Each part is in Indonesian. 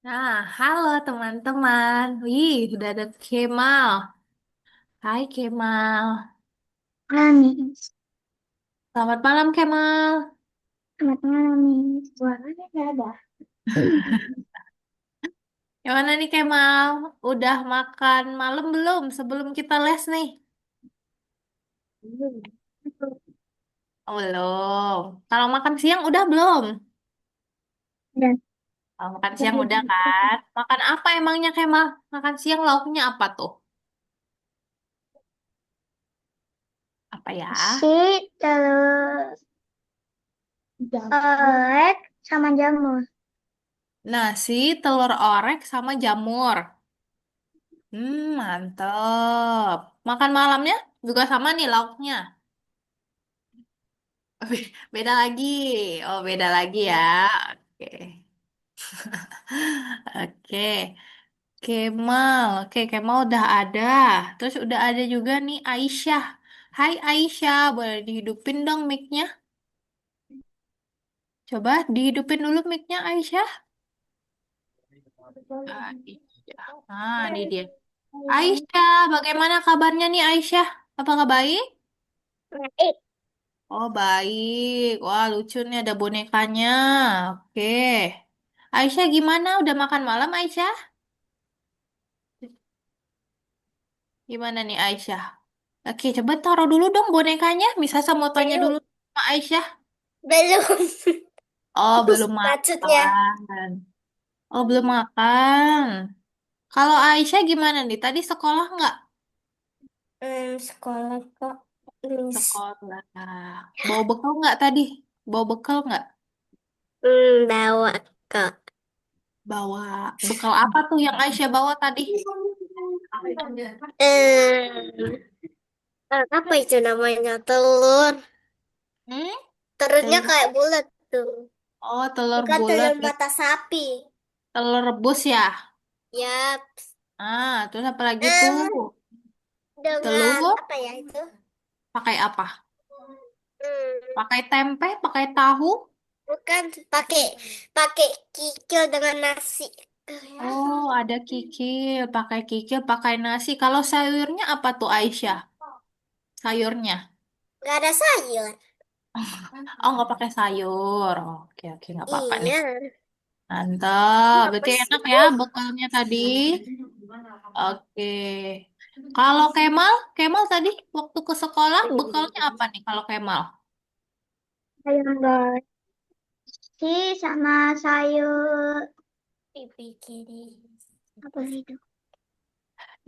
Nah, halo teman-teman. Wih, udah ada Kemal. Hai Kemal. Amin. Selamat malam Kemal. Selamat malam nih. Suaranya nggak ada. Gimana nih Kemal? Udah makan malam belum sebelum kita les nih? Belum. Oh, belum. Kalau makan siang udah belum? Dan Kalau makan siang dari udah kan? Makan apa emangnya Kemal? Makan siang lauknya apa tuh? Apa ya? nasi, terus orek, sama jamur. Nasi, telur orek sama jamur. Mantep. Makan malamnya juga sama nih lauknya. Beda lagi. Oh, beda lagi ya. Oke. Oke. Kemal. Oke, Kemal udah ada. Terus udah ada juga nih Aisyah. Hai Aisyah, boleh dihidupin dong mic-nya? Coba dihidupin dulu mic-nya Aisyah. Aisyah. Ah, ini dia. Aisyah, bagaimana kabarnya nih Aisyah? Apakah baik? Baik. Oh, baik. Wah, lucu nih ada bonekanya. Oke. Aisyah gimana? Udah makan malam Aisyah? Gimana nih Aisyah? Oke, coba taruh dulu dong bonekanya. Misasa mau tanya dulu Belum. sama Aisyah. Belum. Oh, belum Maksudnya. makan. Oh, belum makan. Kalau Aisyah gimana nih? Tadi sekolah nggak? Sekolah kok. Miss. Sekolah. Bawa bekal nggak tadi? Bawa bekal nggak? Bawa kok. Bawa bekal apa tuh yang Aisyah bawa tadi? Hmm, apa itu namanya? Telur. Hmm? Telurnya Telur. kayak bulat tuh. Oh, telur Bukan bulat. telur mata sapi. Telur rebus ya? Ya, Ah, terus apa lagi tuh? em, dengan Telur apa ya itu? pakai apa? Hmm, Pakai tempe, pakai tahu? bukan pakai pakai kikil dengan nasi. Oh, ada kikil, pakai nasi. Kalau sayurnya apa tuh Aisyah? Sayurnya? Gak ada sayur. Oh, nggak pakai sayur. Oke, oke, nggak apa-apa nih. Iya. Mantap. Apa Berarti sih? enak ya bekalnya tadi. Oke. Kalau Kemal tadi waktu ke sekolah bekalnya apa nih kalau Kemal? Sayur sih sama sayur dipikirin apa itu?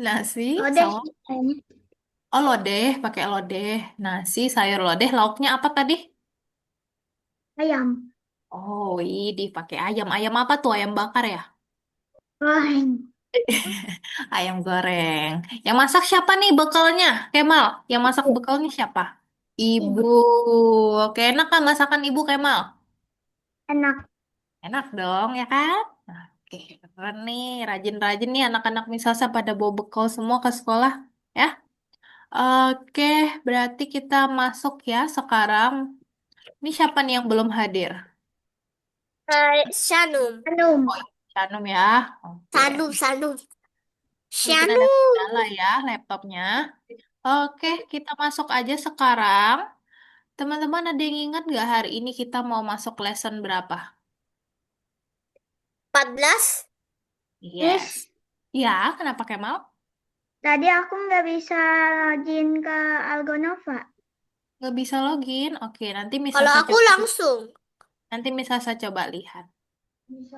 Nasi Lodeh sama sih kayaknya. oh lodeh, pakai lodeh. Nasi, sayur lodeh, lauknya apa tadi? Ayam Oh, ini pakai ayam. Ayam apa tuh? Ayam bakar ya? goreng. Ayam goreng. Yang masak siapa nih bekalnya? Kemal. Yang masak Ibu. bekalnya siapa? Ibu. Ibu. Oke, enak kan masakan ibu Kemal? Enak. Enak dong, ya kan? Oke, keren nih. Rajin-rajin nih anak-anak misasa pada bawa bekal semua ke sekolah. Ya. Oke, berarti kita masuk ya sekarang. Ini siapa nih yang belum hadir? Shanum. Sanum. Oh, Shanum ya. Oke. Sanum, Sanum. Mungkin ada Shanum. kendala ya laptopnya. Oke, kita masuk aja sekarang. Teman-teman ada yang ingat nggak hari ini kita mau masuk lesson berapa? 14. Yes. Miss, Ya, kenapa Kemal? tadi aku nggak bisa login ke Algonova. Nggak bisa login. Oke, Kalau aku langsung. nanti misal saya coba lihat.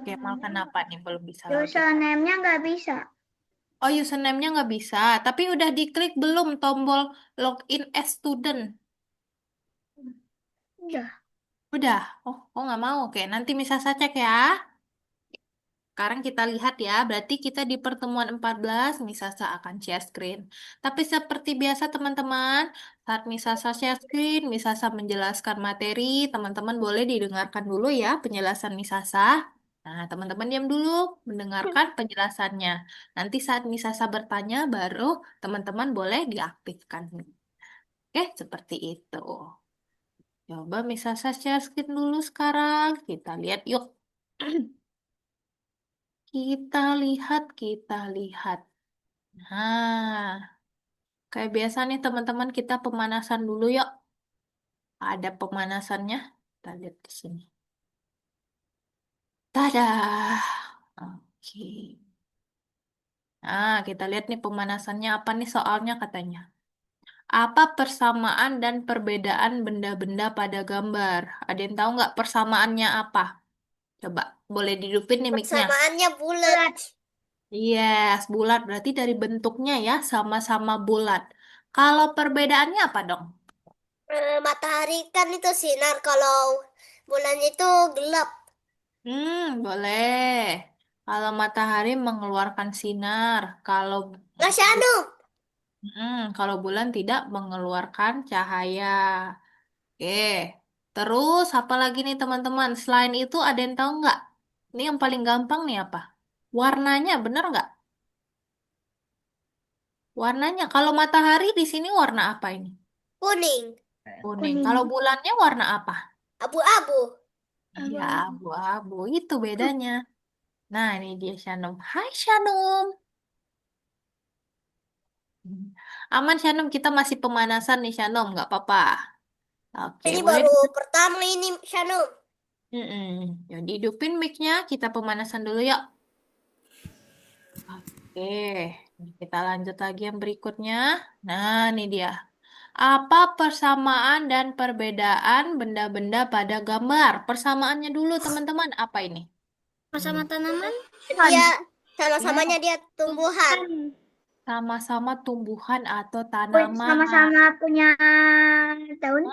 Kemal kenapa nih belum bisa login? Username-nya nggak bisa. Oh, username-nya nggak bisa. Tapi udah diklik belum tombol login as student? Udah. Udah. Oh nggak mau. Oke, nanti misal saya cek ya. Sekarang kita lihat ya, berarti kita di pertemuan 14 Misasa akan share screen. Tapi seperti biasa teman-teman, saat Misasa share screen, Misasa menjelaskan materi, teman-teman boleh didengarkan dulu ya penjelasan Misasa. Nah, teman-teman diam dulu mendengarkan penjelasannya. Nanti saat Misasa bertanya, baru teman-teman boleh diaktifkan. Oke, seperti itu. Coba Misasa share screen dulu sekarang. Kita lihat yuk. Kita lihat, kita lihat. Nah, kayak biasa nih teman-teman kita pemanasan dulu yuk. Ada pemanasannya. Kita lihat di sini. Dadah. Oke. Nah, kita lihat nih pemanasannya apa nih soalnya katanya. Apa persamaan dan perbedaan benda-benda pada gambar? Ada yang tahu nggak persamaannya apa? Coba, boleh dihidupin nih mic-nya. Persamaannya bulat. Bulat. Yes, bulat. Berarti dari bentuknya ya sama-sama bulat. Kalau perbedaannya apa dong? Matahari kan itu sinar, kalau bulan itu gelap. Boleh. Kalau matahari mengeluarkan sinar, Nggak bu- Syanu. kalau bulan tidak mengeluarkan cahaya. Oke. Terus apa lagi nih teman-teman? Selain itu ada yang tahu nggak? Ini yang paling gampang nih apa? Warnanya bener nggak? Warnanya. Kalau matahari di sini warna apa ini? Kuning. Kuning. Kalau Kuning. bulannya warna apa? Abu-abu. Iya, Abu-abu. abu-abu. Itu bedanya. Nah, ini dia Shanum. Hai Shanum. Aman Shanum, kita masih pemanasan nih Shanum, nggak apa-apa. Oke, Ini boleh. baru pertama ini, Syanu. Jadi hidupin mic-nya, kita pemanasan dulu yuk. Oke, kita lanjut lagi yang berikutnya. Nah, ini dia. Apa persamaan dan perbedaan benda-benda pada gambar? Persamaannya dulu teman-teman, apa ini? Sama tanaman? Pohon. Dia Ya, sama-samanya dia tumbuhan. sama-sama tumbuhan atau tanaman. Sama-sama punya daun.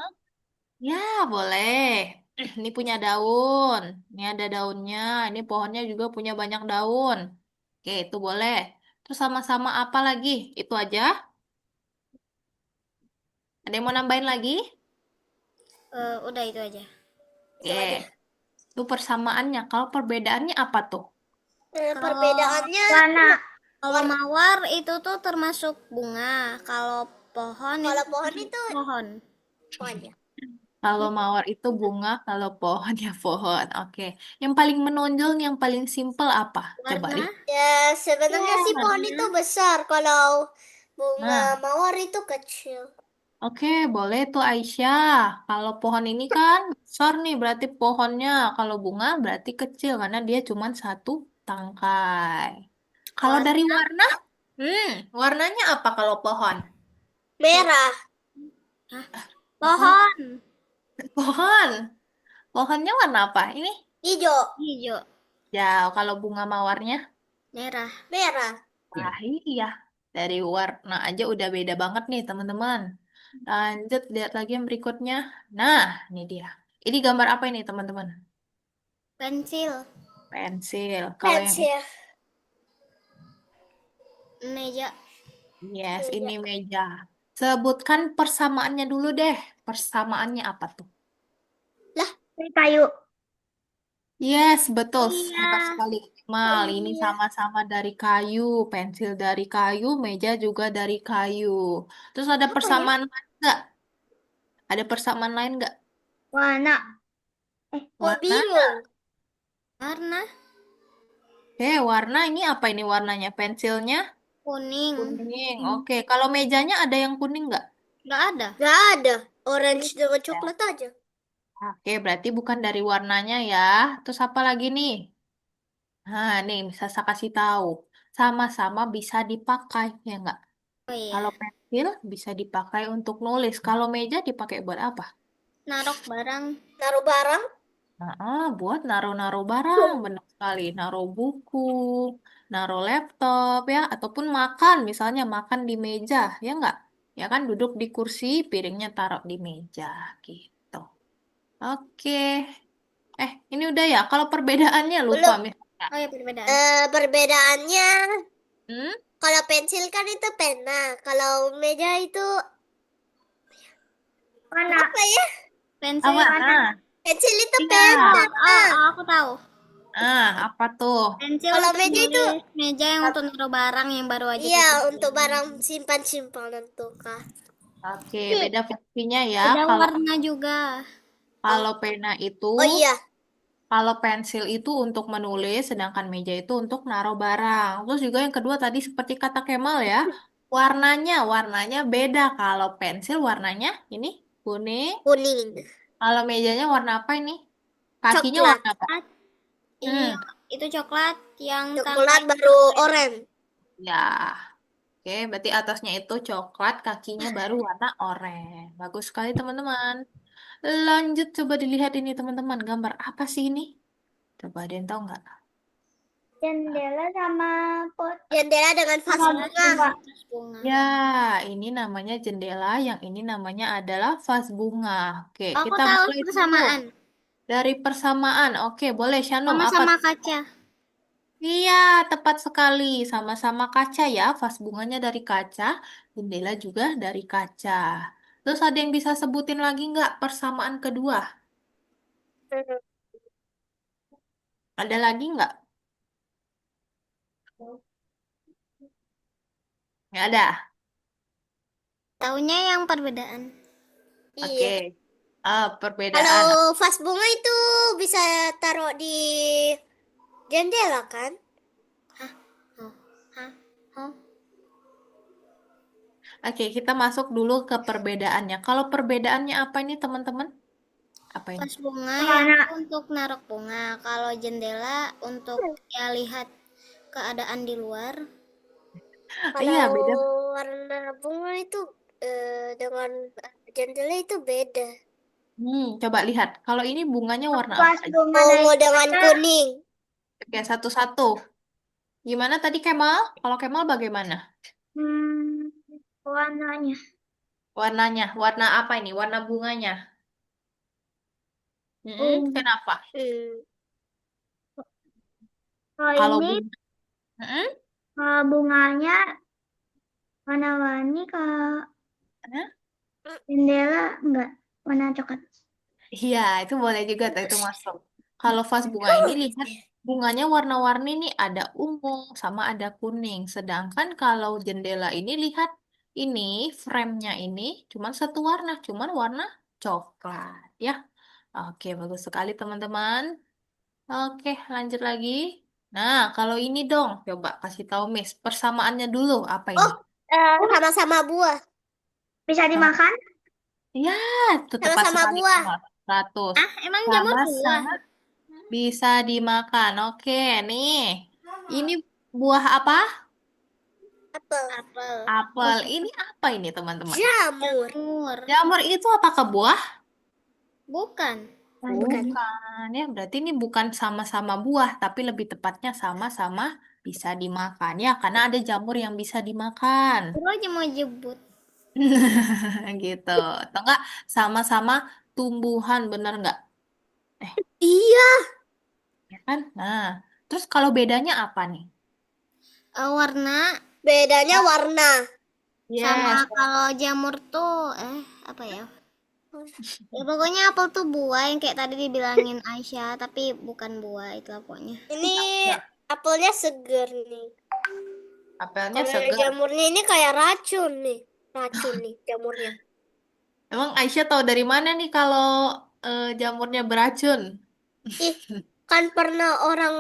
Ya, boleh. Ini punya daun. Ini ada daunnya. Ini pohonnya juga punya banyak daun. Oke, itu boleh. Terus sama-sama apa lagi? Itu aja. Ada yang mau nambahin lagi? Udah itu aja. Itu Oke, aja. itu persamaannya. Kalau perbedaannya apa tuh? Perbedaannya Warna. Kalau mawar itu tuh termasuk bunga. Kalau pohon kalau itu pohon itu pohon. pohonnya. Kalau mawar itu bunga, kalau pohon ya pohon. Oke. Yang paling menonjol, yang paling simpel apa? Coba Warna Ya, sebenarnya sih pohon warna itu besar. Kalau bunga Nah, mawar itu kecil. oke, boleh tuh Aisyah. Kalau pohon ini kan besar nih, berarti pohonnya. Kalau bunga berarti kecil karena dia cuma satu tangkai. Kalau dari warna warna, warnanya apa kalau pohon? Merah. pohon Pohon, pohonnya warna apa? Ini Hijau. hijau jauh. Kalau bunga mawarnya, merah. Merah. wah iya. Dari warna aja udah beda banget nih teman-teman. Lanjut lihat lagi yang berikutnya. Nah, ini dia. Ini gambar apa ini teman-teman? Pensil Pensil. Kalau yang Pensil. meja yes, Meja. ini meja. Sebutkan persamaannya dulu deh. Persamaannya apa tuh? Lah, Dari kayu. Yes, betul. iya Benar sekali. Mal, ini iya. sama-sama dari kayu. Pensil dari kayu, meja juga dari kayu. Terus ada Apa ya? persamaan lain nggak? Ada persamaan lain nggak? Warna. Kok Warna? bingung? warna Warna ini apa ini warnanya? Pensilnya kuning kuning. Oke, kalau mejanya ada yang kuning nggak? nggak ada. Gak ada. Orange dengan coklat aja. Oke, berarti bukan dari warnanya ya. Terus apa lagi nih? Nah, nih bisa saya kasih tahu. Sama-sama bisa dipakai, ya nggak? Oh iya, Kalau pensil bisa dipakai untuk nulis. Kalau meja dipakai buat apa? narok barang. Naruh barang. Nah, buat naruh-naruh barang, benar sekali. Naruh buku, naruh laptop ya, ataupun makan, misalnya makan di meja, ya nggak? Ya kan duduk di kursi, piringnya taruh di meja, gitu. Oke. Ini udah ya. Kalau perbedaannya lupa Belum. misalnya. Oh ya perbedaan. Perbedaannya, Hmm? kalau pensil kan itu pena. Kalau meja itu Warna. apa ya? Pensil. Apa? Ah, Pensil itu iya. pena. Aku tahu. Apa tuh? Pensil Kalau untuk meja itu, nulis, meja yang untuk naruh barang yang baru aja iya, kita untuk beli. barang simpan-simpanan tuh, Kak. Oke, beda fungsinya ya. Ada Kalau warna juga. kalau pena itu Oh iya, Kalau pensil itu untuk menulis, sedangkan meja itu untuk naruh barang. Terus juga yang kedua tadi seperti kata Kemal ya, warnanya beda. Kalau pensil warnanya ini kuning, Kuning. kalau mejanya warna apa ini? Kakinya Coklat. warna apa? Iya, Hmm, itu coklat yang Coklat tangkainya baru oranye. oranye. ya. Oke, berarti atasnya itu coklat, kakinya baru warna oranye. Bagus sekali teman-teman. Lanjut coba dilihat ini teman-teman, gambar apa sih ini? Coba ada yang tahu nggak? Jendela sama pot Jendela dengan vas sama bunga. bunga. Tas bunga. Ya, ini namanya jendela, yang ini namanya adalah vas bunga. Oke, Aku kita tahu mulai dulu. persamaan. Dari persamaan. Oke, boleh Shanum, apa? Sama-sama kaca. Iya, tepat sekali. Sama-sama kaca ya, vas bunganya dari kaca, jendela juga dari kaca. Terus ada yang bisa sebutin lagi nggak persamaan kedua? Ada lagi nggak? Nggak ada. Taunya yang perbedaan. Oke. Iya. Perbedaan. Kalau vas bunga itu bisa taruh di jendela kan? Oh, hah? Oh, Oke, kita masuk dulu ke perbedaannya. Kalau perbedaannya apa ini, teman-teman? Apa ini? tas bunga yang Warna untuk naruh bunga. Kalau jendela untuk ya lihat keadaan di luar. Iya, Kalau beda. warna bunga itu dengan jendela itu beda. Coba lihat. Kalau ini bunganya warna apa vas aja? bunga dari Ungu dengan kaca. kuning. Oke, satu-satu. Gimana tadi Kemal? Kalau Kemal bagaimana? Hmm, warnanya. Warnanya, warna apa ini? Warna bunganya. Kenapa? Hmm. Kalau Kalau ini bunga, bunganya warna-warni, kalau Hah? jendela enggak warna coklat. Iya, itu boleh juga tuh, itu masuk. Kalau vas bunga ini lihat bunganya warna-warni nih, ada ungu sama ada kuning. Sedangkan kalau jendela ini lihat ini frame-nya ini cuman satu warna, cuman warna coklat ya. Oke, bagus sekali teman-teman. Oke, lanjut lagi. Nah, kalau ini dong, coba kasih tahu Miss, persamaannya dulu apa ini? Oh, sama-sama buah. Bisa Sama, dimakan? ya, itu tepat Sama-sama sekali. buah. 100. Ah, emang jamur buah? Sama-sama bisa dimakan. Oke, nih. Ini buah apa? Apel. Apel. Apel. Ini apa ini, teman-teman? Jamur. Jamur. Jamur itu apakah buah? Bukan. Bukan. Bukan. Ya, berarti ini bukan sama-sama buah, tapi lebih tepatnya sama-sama bisa dimakan. Ya, karena ada jamur yang bisa dimakan. Baru aja mau jebut. Gitu. Atau enggak sama-sama tumbuhan, bener nggak? Eh, Iya. ya kan? Nah, terus kalau bedanya apa nih? Warna Bedanya warna. sama Yes. kalau jamur tuh apa ya? Ya pokoknya apel tuh buah yang kayak tadi dibilangin Aisyah, tapi bukan buah itu pokoknya. Ini Ya, apelnya seger nih. apelnya Kalau segar. jamurnya ini kayak racun nih. Racun nih jamurnya. Emang Aisyah tahu dari mana nih kalau jamurnya beracun? Ih, kan pernah orang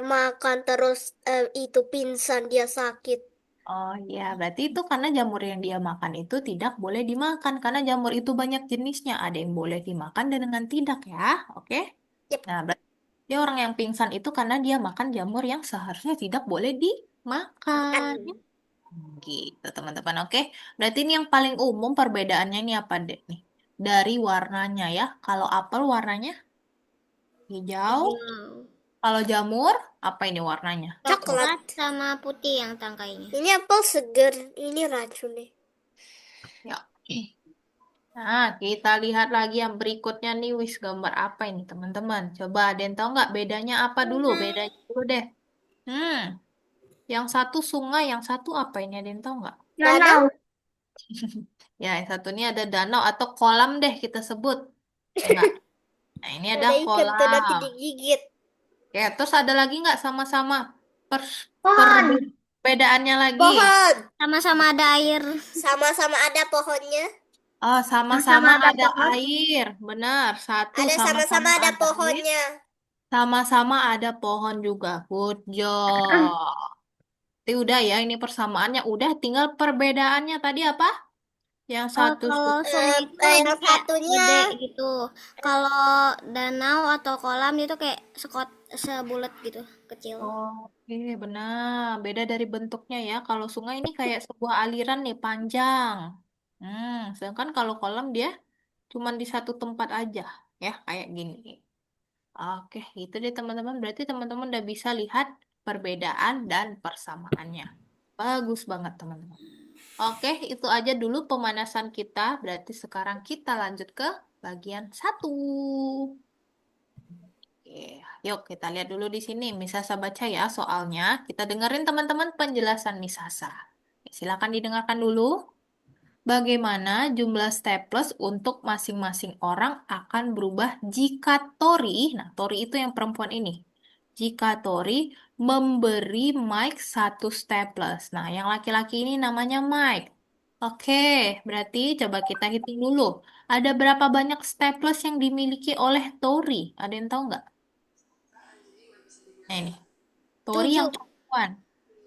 makan terus itu pingsan dia sakit. Oh iya, berarti itu karena jamur yang dia makan itu tidak boleh dimakan karena jamur itu banyak jenisnya. Ada yang boleh dimakan dan dengan tidak ya. Oke? Yep. Nah, berarti dia orang yang pingsan itu karena dia makan jamur yang seharusnya tidak boleh Makan. dimakan. Gitu, teman-teman. Oke. Berarti ini yang paling umum perbedaannya ini apa deh nih? Dari warnanya ya. Kalau apel warnanya hijau. Hijau. Kalau jamur, apa ini warnanya? Coklat. Coklat sama putih yang tangkainya. Ini apel seger. Ini racun nih. Ya. Nah, kita lihat lagi yang berikutnya nih, wis gambar apa ini, teman-teman? Coba ada yang tahu nggak bedanya apa dulu? Bedanya dulu deh. Hmm, yang satu sungai, yang satu apa ini? Ada yang tahu nggak? Danau. Ya, yang satu ini ada danau atau kolam deh kita sebut. Ya nggak? Nah, ini ada Ada ikan tuh nanti kolam. digigit. Oke, terus ada lagi nggak sama-sama Pohon. perbedaannya lagi? Pohon. Sama-sama ada air. Sama-sama ada pohonnya. Oh, Sama-sama sama-sama ada ada pohon. air. Benar, satu Ada sama-sama sama-sama ada ada air. pohonnya. Sama-sama ada pohon juga. Good job. Jadi udah ya, ini persamaannya udah. Tinggal perbedaannya tadi apa? Yang Oh, satu kalau sungai itu lebih Yang kayak satunya gede gitu. Kalau danau atau kolam itu kayak sebulat gitu, kecil. Oke, benar. Beda dari bentuknya ya. Kalau sungai ini kayak sebuah aliran nih, panjang. Sedangkan kalau kolam dia cuma di satu tempat aja, ya, kayak gini. Oke, itu deh teman-teman. Berarti teman-teman udah bisa lihat perbedaan dan persamaannya. Bagus banget, teman-teman. Oke, itu aja dulu pemanasan kita. Berarti sekarang kita lanjut ke bagian satu. Oke, yuk kita lihat dulu di sini. Misasa baca ya soalnya. Kita dengerin teman-teman penjelasan Misasa. Silakan didengarkan dulu. Bagaimana jumlah staples untuk masing-masing orang akan berubah jika Tori, nah Tori itu yang perempuan ini, jika Tori memberi Mike satu staples. Nah, yang laki-laki ini namanya Mike. Oke, berarti coba kita hitung dulu. Ada berapa banyak staples yang dimiliki oleh Tori? Ada yang tahu nggak? Nah, ini, Tori yang 7. perempuan.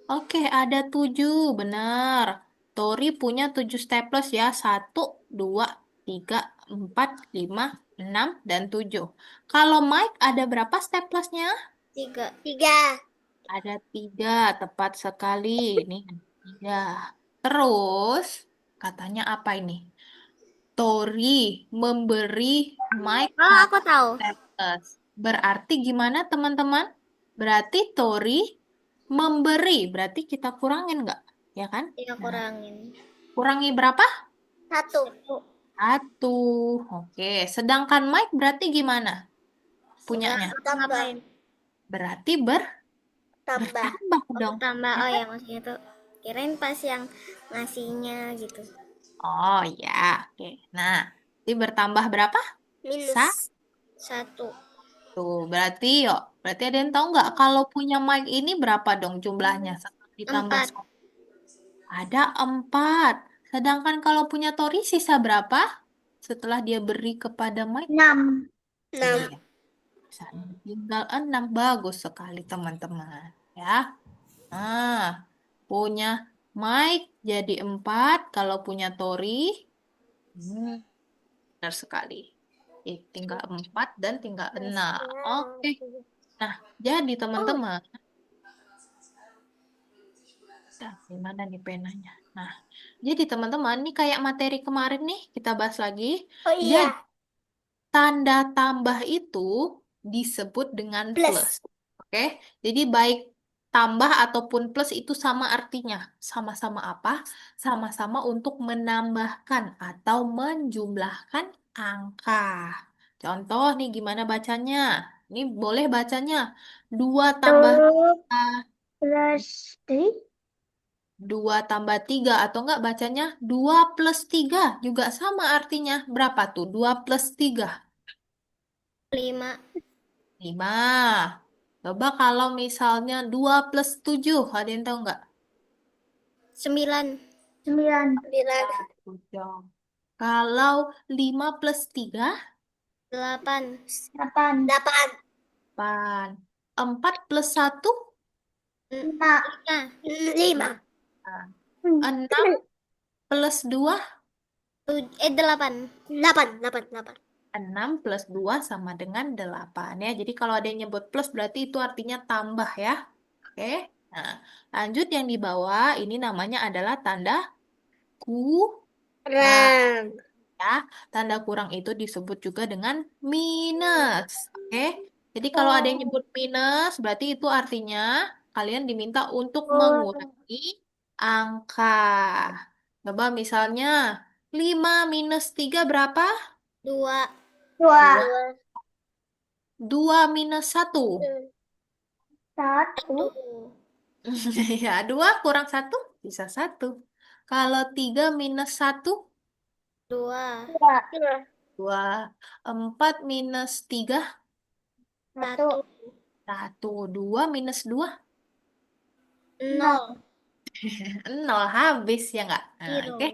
Oke, ada 7, benar. Tori punya 7 staples ya. Satu, 2, 3, 4, 5, 6, dan 7. Kalau Mike ada berapa staplesnya? 3. tiga. Ada 3, tepat sekali. Ini 3. Terus, katanya apa ini? Tori memberi Mike Oh, aku satu tahu. staples. Berarti gimana teman-teman? Berarti Tori memberi. Berarti kita kurangin nggak? Ya kan? Ya, Nah, kurangin. kurangi berapa? 1. 1. Oke. Sedangkan Mike berarti gimana? Enggak, Punyanya. aku ngapain? Berarti Tambah. bertambah Oh, dong. bertambah. Ya Oh kan? ya, maksudnya tuh kirain pas yang ngasihnya gitu. Oh ya. Oke. Nah, ini bertambah berapa? Minus. 1. Berarti yuk. Berarti ada yang tahu nggak kalau punya Mike ini berapa dong jumlahnya setelah ditambah 4. 1? Ada 4. Sedangkan kalau punya Tori sisa berapa? Setelah dia beri kepada Mike? 6. 6. Iya. Sana tinggal 6. Bagus sekali teman-teman. Ya. Nah, punya Mike jadi 4. Kalau punya Tori, benar sekali. Tinggal 4 dan tinggal 6. Oke. Nah, jadi teman-teman. Nah, gimana nih penanya? Nah, jadi teman-teman, ini kayak materi kemarin nih, kita bahas lagi. Oh Jadi, iya. tanda tambah itu disebut dengan plus. Plus. Oke, jadi baik tambah ataupun plus itu sama artinya. Sama-sama apa? Sama-sama untuk menambahkan atau menjumlahkan angka. Contoh nih gimana bacanya? Ini boleh bacanya 2 tambah 2 3, plus 3. 2 tambah 3 atau enggak bacanya 2 plus 3 juga sama artinya. Berapa tuh? 2 plus 3. 5. 5. Coba kalau misalnya 2 plus 7, ada yang tahu nggak? 9. 9. 9. Bagus dong. Kalau 5 plus 3, 8. 8. 8. 8. 4 plus 1, 5. 5. 6 plus 2, 8. 8. 8. 8. 6 plus 2 sama dengan 8 ya. Jadi kalau ada yang nyebut plus berarti itu artinya tambah ya. Oke. Nah, lanjut yang di bawah ini namanya adalah tanda kurang. Rang. Ya, tanda kurang itu disebut juga dengan minus. Oke. Jadi kalau ada yang nyebut minus, berarti itu artinya kalian diminta untuk mengurangi angka. Coba misalnya 5 minus 3 berapa? 2. 2. 2 minus 1. 1. 1. Ya, 2 kurang 1 bisa 1. Kalau 3 minus 1, 2. 2. 4 minus 3, 1. 1. 2 minus 2, 0. 0. Habis ya nggak? Nah, Zero. oke.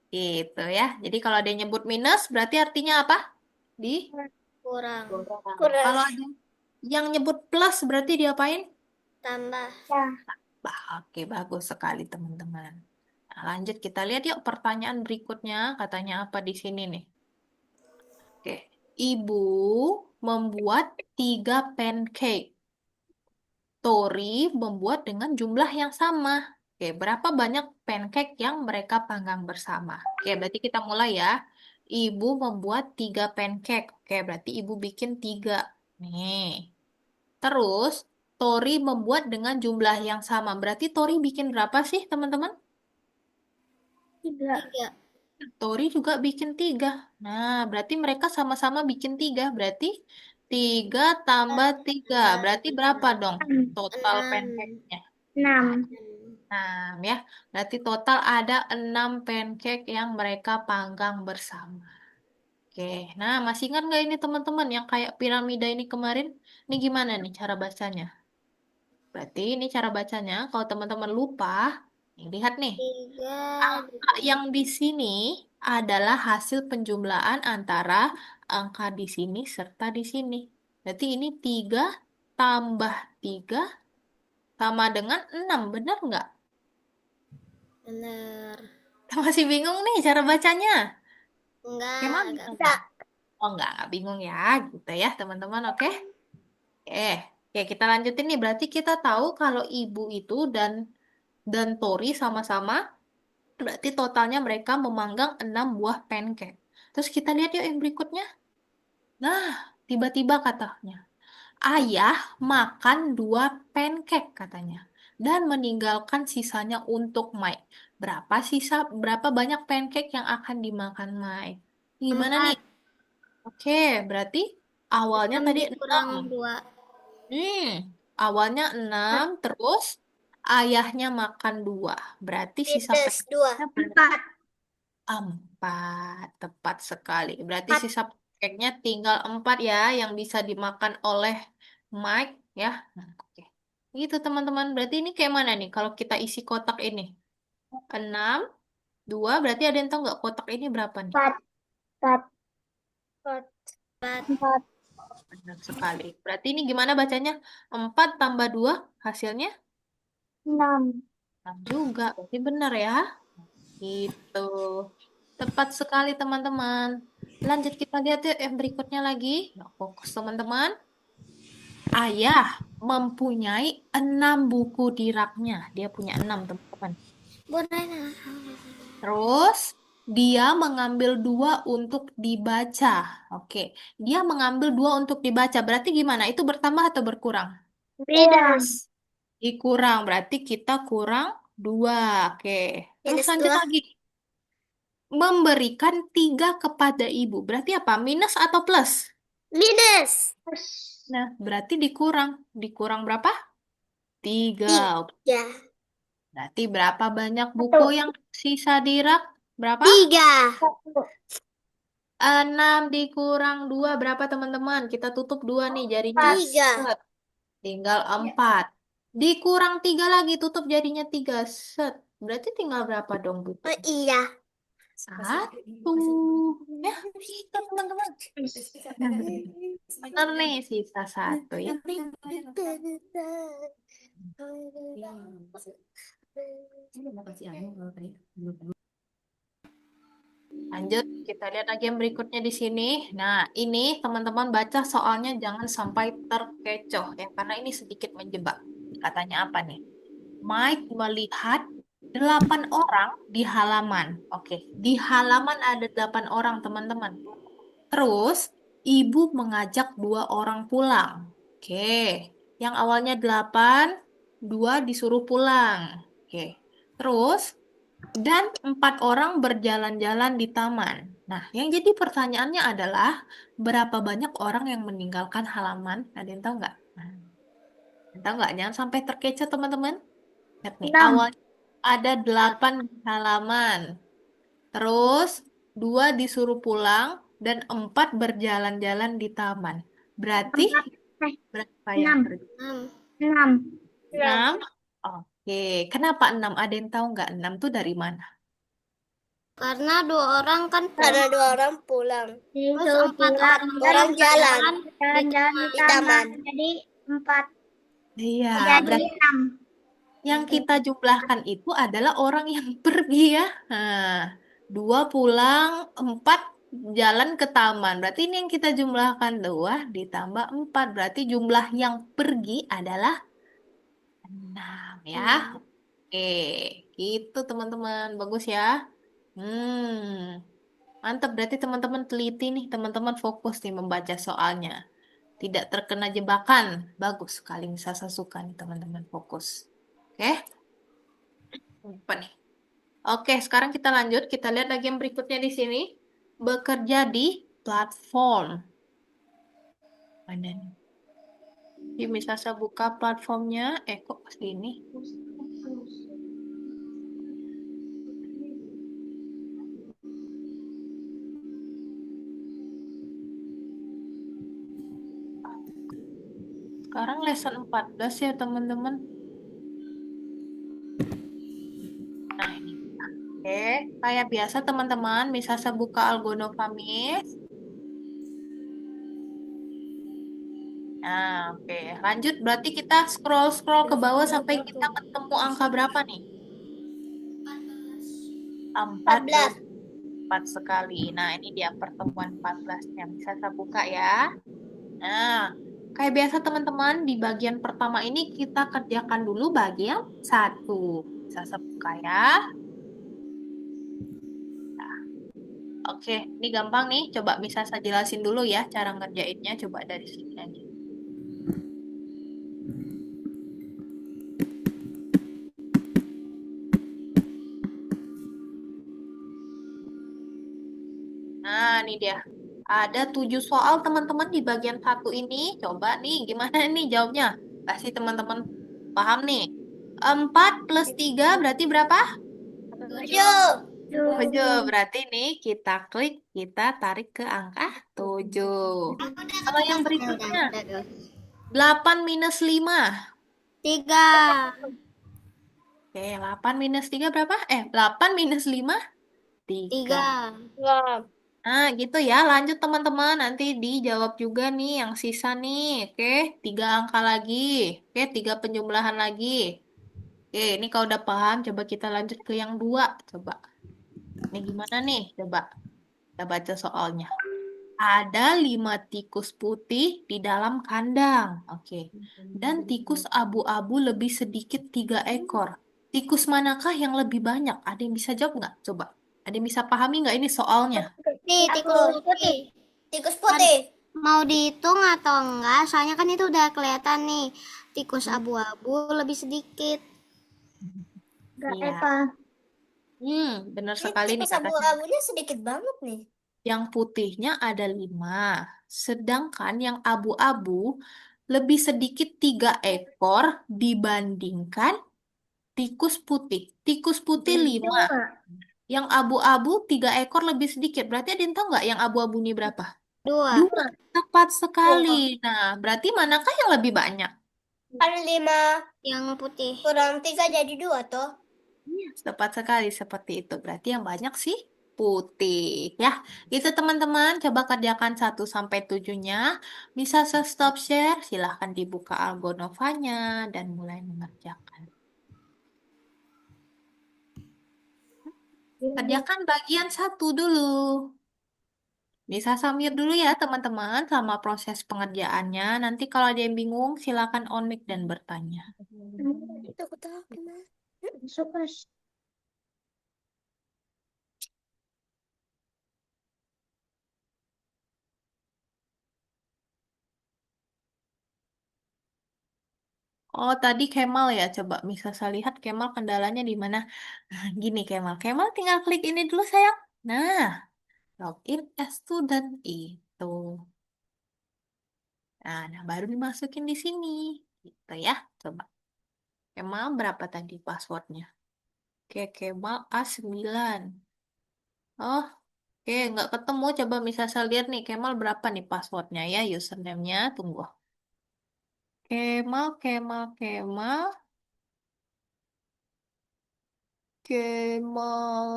Gitu ya. Jadi kalau ada yang nyebut minus, berarti artinya apa? Di Kurang. kurang. Kurang. Kalau ada Yang nyebut plus berarti diapain? Tambah. Ya. Oke, bagus sekali teman-teman. Nah, lanjut kita lihat yuk pertanyaan berikutnya. Katanya apa di sini nih? Oke. Ibu membuat 3 pancake. Tori membuat dengan jumlah yang sama. Oke, berapa banyak pancake yang mereka panggang bersama? Oke, berarti kita mulai ya. Ibu membuat 3 pancake. Oke, berarti ibu bikin 3. Nih. Terus, Tori membuat dengan jumlah yang sama. Berarti Tori bikin berapa sih, teman-teman? 3. 3. Tori juga bikin 3. Nah, berarti mereka sama-sama bikin 3. Berarti 3 tambah 3. Berarti berapa dong total 6. pancake-nya? 6. 6 ya. Berarti total ada 6 pancake yang mereka panggang bersama. Oke, nah masih ingat nggak ini teman-teman yang kayak piramida ini kemarin? Ini gimana nih cara bacanya? Berarti ini cara bacanya. Kalau teman-teman lupa, nih, lihat nih. 3 Angka yang di sini adalah hasil penjumlahan antara angka di sini serta di sini. Berarti ini 3 tambah 3 sama dengan 6, benar nggak? bener. Masih bingung nih cara bacanya. Enggak, Gimana? agak Oh, nggak bingung ya, gitu ya teman-teman, oke? Oke, kita lanjutin nih. Berarti kita tahu kalau ibu itu dan Tori sama-sama, berarti totalnya mereka memanggang 6 buah pancake. Terus kita lihat yuk yang berikutnya. Nah, tiba-tiba katanya, ayah makan 2 pancake katanya, dan meninggalkan sisanya untuk Mike. Berapa banyak pancake yang akan dimakan Mike? Gimana nih? 4. Oke, berarti awalnya 6 tadi 6. dikurang 2. Hmm, awalnya 6, terus ayahnya makan 2. Berarti sisa Minus 2. pancake-nya berapa? 4. 4. Tepat sekali. Berarti 4. sisa pancake-nya tinggal 4 ya, yang bisa dimakan oleh Mike ya. Nah, oke. Gitu teman-teman. Berarti ini kayak mana nih kalau kita isi kotak ini? 6, 2, berarti ada yang tahu nggak kotak ini berapa nih? 4. 4. 4. 4. Benar sekali. Berarti ini gimana bacanya? 4 tambah 2 hasilnya 6. 6 juga. Berarti benar ya. Gitu. Tepat sekali teman-teman. Lanjut kita lihat yuk yang berikutnya lagi. Nah, fokus teman-teman. Ayah mempunyai 6 buku di raknya. Dia punya 6 teman-teman. Bonena. Terus dia mengambil 2 untuk dibaca. Oke. Dia mengambil 2 untuk dibaca. Berarti gimana? Itu bertambah atau berkurang? Kurang. Dikurang. Berarti kita kurang 2. Oke. Terus Minus lanjut 2. lagi. Memberikan 3 kepada ibu. Berarti apa? Minus atau plus? Minus. Nah, berarti dikurang. Dikurang berapa? 3. Oke. 3. Berarti berapa banyak buku 1. yang sisa di rak? Berapa? 3. 6 dikurang 2. Berapa teman-teman? Kita tutup 2 nih jarinya. 3. Set. Tinggal 4. Dikurang 3 lagi. Tutup jarinya 3. Set. Berarti tinggal berapa dong buku? Oh iya. 1. Ya, gitu teman-teman. Bener nih, sisa 1 ya. Lanjut, kita lihat lagi yang berikutnya di sini. Nah, ini teman-teman baca soalnya jangan sampai terkecoh ya, karena ini sedikit menjebak. Katanya apa nih? Mike melihat 8 orang di halaman. Oke, di halaman ada 8 orang teman-teman. Terus, ibu mengajak 2 orang pulang. Oke, yang awalnya 8, 2 disuruh pulang. Oke, terus, dan 4 orang berjalan-jalan di taman. Nah, yang jadi pertanyaannya adalah, berapa banyak orang yang meninggalkan halaman? Ada yang tahu nggak? Nah, tahu nggak? Jangan sampai terkecoh, teman-teman. Lihat nih, 6. awalnya ada 8 di halaman. Terus 2 disuruh pulang dan 4 berjalan-jalan di taman. Berarti 4. berapa yang 6. terjadi? 6. 6. 6. Oke, kenapa 6? Ada yang tahu nggak 6 tuh dari mana? Karena 2 orang kan Karena pulang. 2 orang pulang. Terus Itu 4 orang Orang jalan jalan di jalan-jalan di di taman. taman. Jadi 4. Iya, Jadi berarti 6. yang kita jumlahkan itu adalah orang yang pergi ya. Nah, 2 pulang, 4 jalan ke taman. Berarti ini yang kita jumlahkan 2 ditambah 4. Berarti jumlah yang pergi adalah 6 ya. Oke, gitu teman-teman. Bagus ya. Mantap. Berarti teman-teman teliti nih. Teman-teman fokus nih membaca soalnya. Tidak terkena jebakan. Bagus sekali Misasa suka nih teman-teman fokus. Oke, apa nih? Oke, sekarang kita lanjut. Kita lihat lagi yang berikutnya di sini. Bekerja di platform. Mana nih? Jadi Misasa buka platformnya. Kok sini? Sekarang lesson 14 ya teman-teman. Nah ini. Oke, kayak biasa teman-teman, Misasa buka Algonova Miss. Nah, oke. Lanjut, berarti kita scroll-scroll ke bawah sampai kita ketemu angka berapa nih? 4 14. 4 sekali. Nah, ini dia pertemuan 14 yang bisa saya buka ya. Nah, kayak biasa teman-teman, di bagian pertama ini kita kerjakan dulu bagian 1. Bisa saya buka ya. Oke, ini gampang nih. Coba bisa saya jelasin dulu ya cara ngerjainnya. Coba dari sini aja. Nah, ini dia. Ada 7 soal teman-teman di bagian 1 ini. Coba nih, gimana nih jawabnya? Pasti teman-teman paham nih. 4 plus 3 berarti berapa? 7. 7. Berarti nih kita klik, kita tarik ke angka 7. Kalau yang berikutnya, Udah. 8 minus 5. 3. Oke, 8 minus 3 berapa? 8 minus 5? 3. 3. Wah. Nah, gitu ya. Lanjut teman-teman. Nanti dijawab juga nih yang sisa nih. Oke, 3 angka lagi. Oke, 3 penjumlahan lagi. Oke, ini kalau udah paham, coba kita lanjut ke yang 2. Coba. Ini gimana nih? Coba kita baca soalnya. Ada 5 tikus putih di dalam kandang. Oke. Dan tikus abu-abu lebih sedikit 3 ekor. Tikus manakah yang lebih banyak? Ada yang bisa jawab nggak? Coba. Ada yang bisa pahami nggak ini soalnya? Nih, tikus putih. Tikus putih. Mau dihitung atau enggak? Soalnya kan itu udah kelihatan nih. Tikus abu-abu lebih sedikit. Gak Iya. Eva. Benar Ini sekali nih tikus katanya. abu-abunya sedikit banget nih. Yang putihnya ada 5. Sedangkan yang abu-abu lebih sedikit 3 ekor dibandingkan tikus putih. Tikus putih 5. Yang abu-abu 3 ekor lebih sedikit. Berarti ada yang tahu nggak yang abu-abu ini berapa? 2. 2. Tepat sekali. Nah, berarti manakah yang lebih banyak? Kan 5 Yang putih. kurang 3 jadi 2 toh. Iya, tepat sekali seperti itu. Berarti yang banyak sih putih. Ya, itu teman-teman. Coba kerjakan 1 sampai 7-nya. Bisa stop share. Silahkan dibuka Algonovanya dan mulai mengerjakan. Kerjakan bagian 1 dulu. Bisa sambil dulu ya teman-teman sama proses pengerjaannya. Nanti kalau ada yang bingung, silakan on mic dan bertanya. Itu aku tahu gimana. Suka. Oh, tadi Kemal ya. Coba bisa saya lihat Kemal kendalanya di mana. Nah, gini Kemal. Kemal tinggal klik ini dulu sayang. Nah, login as student itu. Nah, baru dimasukin di sini. Gitu ya. Coba. Kemal berapa tadi passwordnya? Oke, Kemal A9. Oh, oke, nggak ketemu. Coba bisa saya lihat nih, Kemal berapa nih passwordnya ya, username-nya. Tunggu. Kemal. Kemal.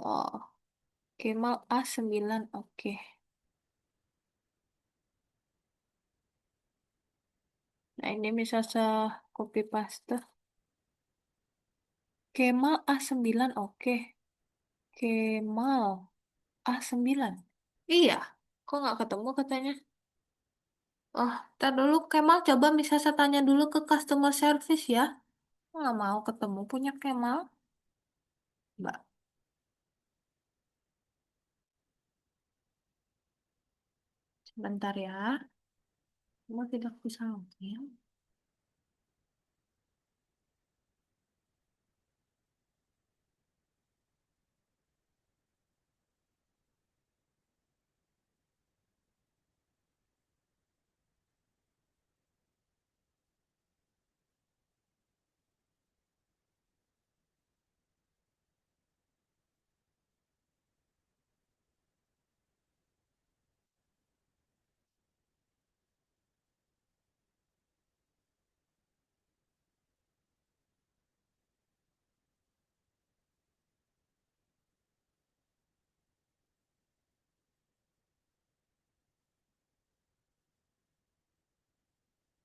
Oh, Kemal A9. Oke. Nah, ini bisa saya copy paste. Kemal A9. Oke. Kemal A9. Iya. Kok nggak ketemu katanya? Oh, ntar dulu Kemal coba bisa saya tanya dulu ke customer service ya. Nggak mau ketemu punya Kemal. Mbak, sebentar ya. Kamu tidak bisa login.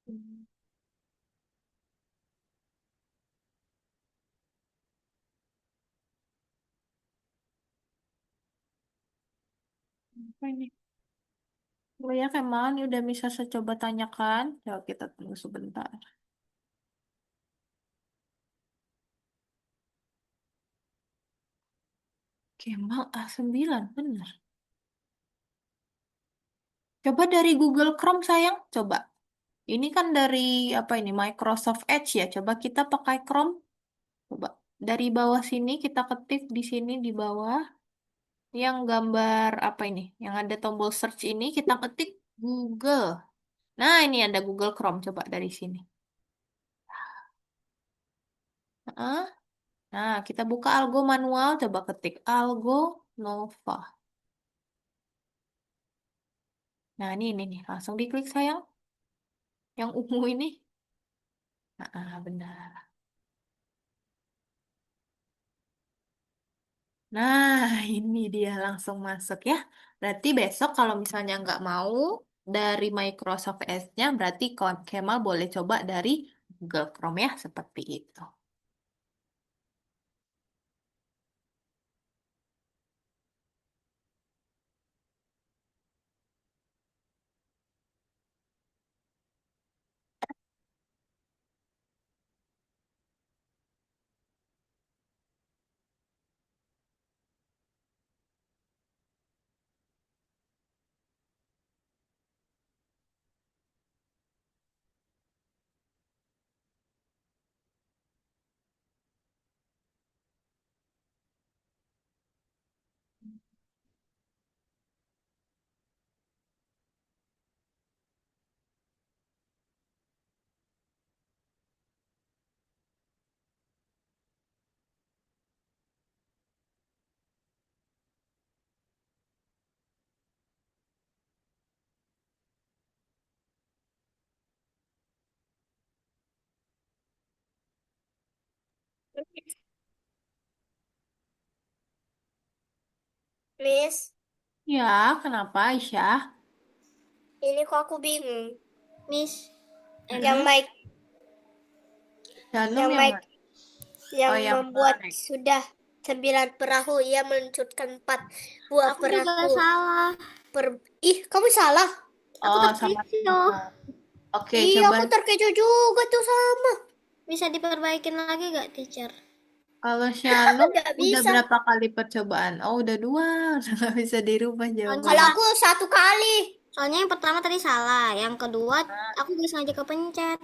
Hmm, Apa ini? Oh ya Kemal, ini udah bisa saya coba tanyakan. Coba kita tunggu sebentar. Kemal A9, bener. Coba dari Google Chrome sayang, coba. Ini kan dari apa ini Microsoft Edge ya. Coba kita pakai Chrome. Coba dari bawah sini kita ketik di sini di bawah yang gambar apa ini? Yang ada tombol search ini kita ketik Google. Nah, ini ada Google Chrome. Coba dari sini. Heeh. Nah, kita buka Algo manual. Coba ketik Algo Nova. Nah, ini nih. Langsung diklik sayang. Yang ungu ini. Benar. Nah, ini dia langsung masuk ya. Berarti besok kalau misalnya nggak mau dari Microsoft Edge-nya, berarti kawan Kemal boleh coba dari Google Chrome ya, seperti itu. Miss, Ya, kenapa Aisyah? ini kok aku bingung. Miss, Yang Mm-mm. Mike, Shalom yang yang Mike, mana? yang Oh, yang membuat Mike. sudah 9 perahu, ia meluncurkan 4 buah aku juga perahu. salah. Ih, kamu salah. Aku Oh, sama terkecoh. Oke, Iya, coba. aku terkecoh juga tuh sama. Bisa diperbaikin lagi gak, teacher? Kalau Shalom Nggak udah bisa. berapa kali percobaan? Oh, udah dua. Udah nggak bisa dirubah Kalau jawabannya. aku 1 kali. Soalnya yang pertama tadi salah, yang kedua aku bisa sengaja kepencet.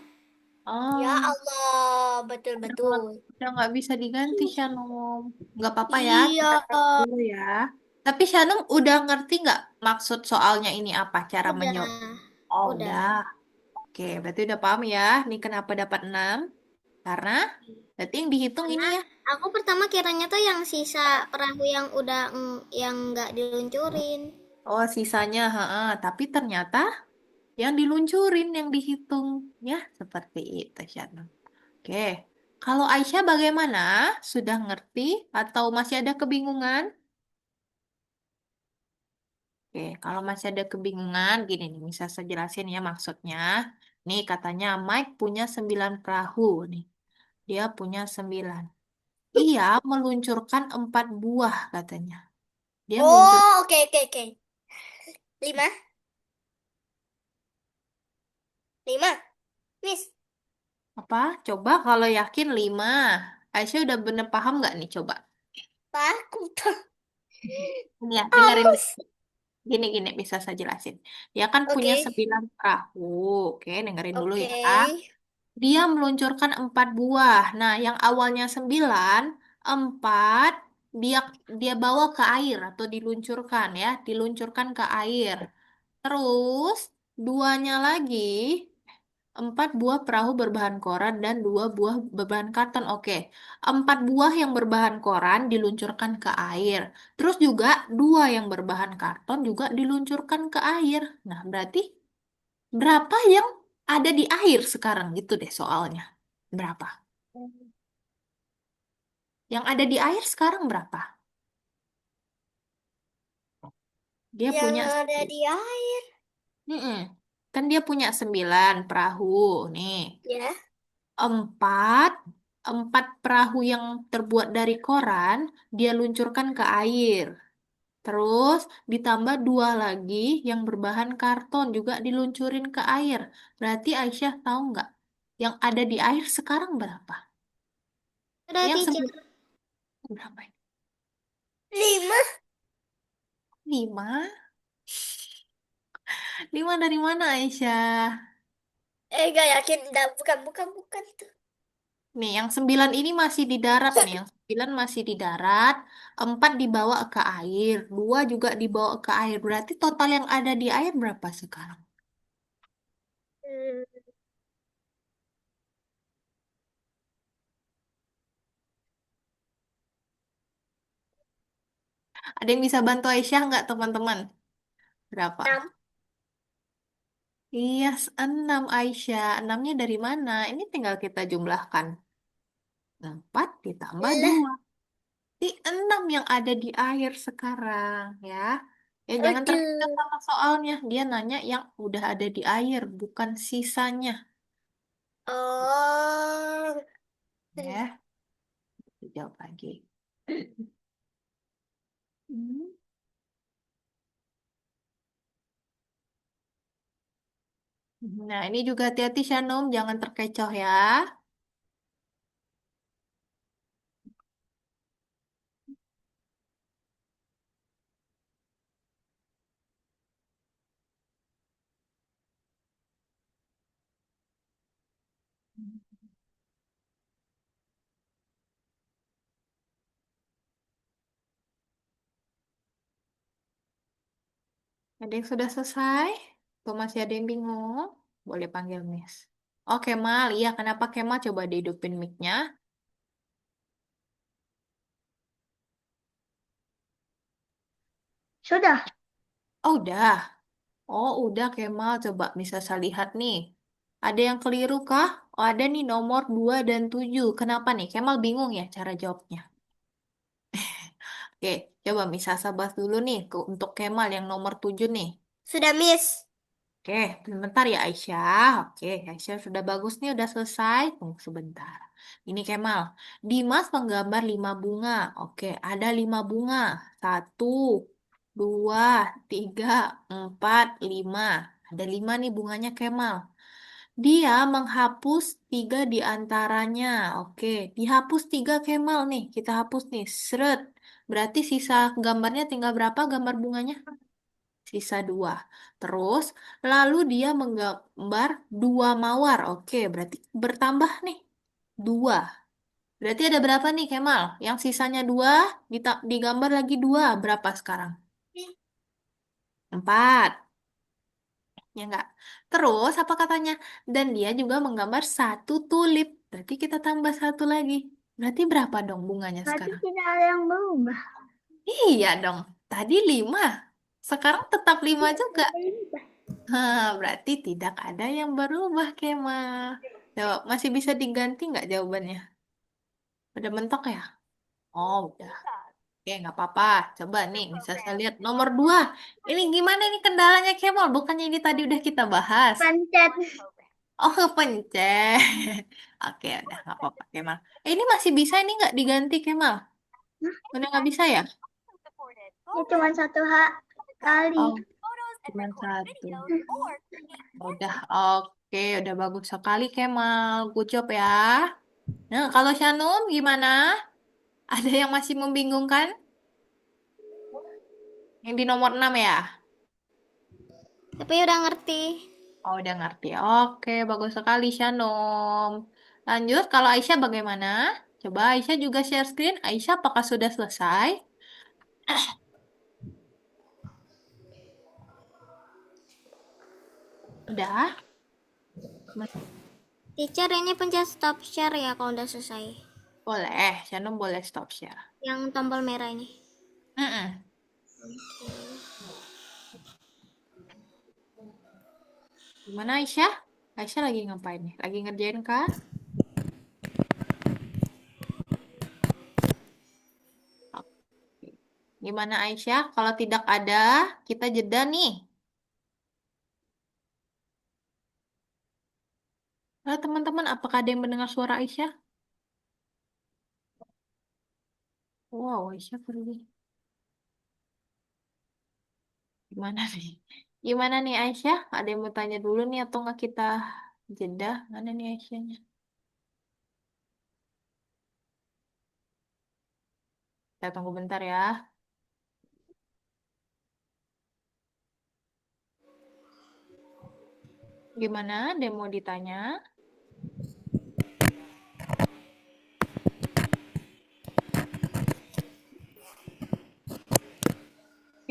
Ya Oh. Allah, betul-betul. Udah nggak bisa diganti Shanum. Nggak apa-apa ya, Iya, kita tes dulu ya. Tapi Shanum udah ngerti nggak maksud soalnya ini apa? Cara Udah, menjawab. Oh udah. udah. Oke, berarti udah paham ya. Ini kenapa dapat 6? Karena berarti yang dihitung ini Karena ya. aku pertama kiranya tuh yang sisa perahu yang udah yang nggak diluncurin. Oh sisanya, tapi ternyata yang diluncurin yang dihitung ya seperti itu Shanum. Oke. Kalau Aisyah bagaimana? Sudah ngerti atau masih ada kebingungan? Oke, kalau masih ada kebingungan, gini nih, bisa saya jelasin ya maksudnya. Nih katanya Mike punya 9 perahu nih. Dia punya 9. Ia meluncurkan 4 buah katanya. Dia meluncur Oh, oke, oke, oke. 5, 5, Miss. apa? Coba kalau yakin 5. Aisyah udah bener paham nggak nih? Coba. Aku tuh. Ini ya, dengerin. Kamus. Gini-gini bisa saya jelasin. Dia kan punya Oke, 9 perahu. Oke, dengerin dulu ya. oke. Dia meluncurkan 4 buah. Nah, yang awalnya 9, 4 dia dia bawa ke air atau diluncurkan ya, diluncurkan ke air. Terus duanya lagi, 4 buah perahu berbahan koran dan 2 buah berbahan karton. Oke, 4 buah yang berbahan koran diluncurkan ke air. Terus juga 2 yang berbahan karton juga diluncurkan ke air. Nah, berarti berapa yang ada di air sekarang gitu deh soalnya. Berapa? Yang ada di air sekarang berapa? Dia Yang punya ada di air. Mm-mm. Kan dia punya 9 perahu nih. Ya. Empat, empat perahu yang terbuat dari koran dia luncurkan ke air. Terus ditambah 2 lagi yang berbahan karton juga diluncurin ke air. Berarti Aisyah tahu nggak? Yang ada di air sekarang berapa? Udah, Yang teacher. 9 berapa? 5. 5? 5 dari mana Aisyah? Gak yakin. Nggak, bukan, bukan, bukan itu. Nih, yang 9 ini masih di darat nih. Yang 9 masih di darat, 4 dibawa ke air, 2 juga dibawa ke air. Berarti total yang ada di air berapa sekarang? Hmm, Ada yang bisa bantu Aisyah nggak, teman-teman? Berapa? 6. Iya, 6 Aisyah. 6-nya dari mana? Ini tinggal kita jumlahkan. 4 ditambah Lah, 2. Di 6 yang ada di air sekarang, ya. Ya, jangan terkecoh aduh. sama soalnya. Dia nanya yang udah ada di air, bukan sisanya. Oh. Ya, jawab lagi. Hmm. Nah, ini juga hati-hati Shanum, jangan terkecoh ya. Ada yang sudah selesai? Atau masih ada yang bingung? Boleh panggil Miss. Oh, Kemal. Iya, kenapa Kemal? Coba dihidupin mic-nya. Sudah. Oh, udah. Oh, udah Kemal. Coba bisa saya lihat nih. Ada yang keliru kah? Oh, ada nih nomor 2 dan 7. Kenapa nih? Kemal bingung ya cara jawabnya. Oke, coba Miss Sasa dulu nih untuk Kemal yang nomor 7 nih. Sudah, Miss. Oke, sebentar ya Aisyah. Oke, Aisyah sudah bagus nih, udah selesai. Tunggu sebentar. Ini Kemal. Dimas menggambar 5 bunga. Oke, ada 5 bunga. Satu, dua, tiga, empat, lima. Ada 5 nih bunganya Kemal. Dia menghapus 3 di antaranya. Oke, dihapus 3 Kemal nih. Kita hapus nih. Seret. Berarti sisa gambarnya tinggal berapa gambar bunganya? Sisa 2. Terus, lalu dia menggambar 2 mawar. Oke, berarti bertambah nih. 2. Berarti ada berapa nih, Kemal? Yang sisanya 2, digambar lagi 2. Berapa sekarang? 4. Ya enggak? Terus, apa katanya? Dan dia juga menggambar 1 tulip. Berarti kita tambah 1 lagi. Berarti berapa dong bunganya Berarti sekarang? tidak ada yang berubah. Iya dong. Tadi 5. Sekarang tetap 5 Tidak juga. ada yang berubah. Berarti tidak ada yang berubah, Kemal. Jawab, masih bisa diganti nggak jawabannya? Udah mentok ya? Oh, udah. Oke, nggak apa-apa. Coba nih, bisa saya lihat nomor 2. Ini gimana nih kendalanya Kemal? Bukannya ini tadi udah kita bahas. Pencet. Oh, kepencet. Oke, udah nggak apa-apa Kemal. Ini masih bisa ini nggak diganti Kemal? Udah nggak bisa ya? Ini cuma satu kali. Oh, cuma satu. Udah, oke. Udah bagus sekali Kemal. Good job ya. Nah, kalau Shanum gimana? Ada yang masih membingungkan? Yang di nomor 6 ya? Tapi udah ngerti. Oh, udah ngerti. Oke, bagus sekali, Shanum. Lanjut, kalau Aisyah bagaimana? Coba Aisyah juga share screen. Aisyah, apakah sudah selesai? Udah? Teacher ini pencet stop share ya kalau udah selesai. Boleh. Shanum boleh stop share. Yang tombol merah ini. Mm-mm. Gimana Aisyah? Aisyah lagi ngapain nih? Lagi ngerjain kah? Oke. Gimana Aisyah? Kalau tidak ada, kita jeda nih. Halo teman-teman, apakah ada yang mendengar suara Aisyah? Wow, Aisyah pergi. Gimana nih? Gimana nih Aisyah? Ada yang mau tanya dulu nih atau nggak kita jeda? Mana nih Aisyahnya? Kita tunggu bentar ya. Gimana? Ada yang mau ditanya?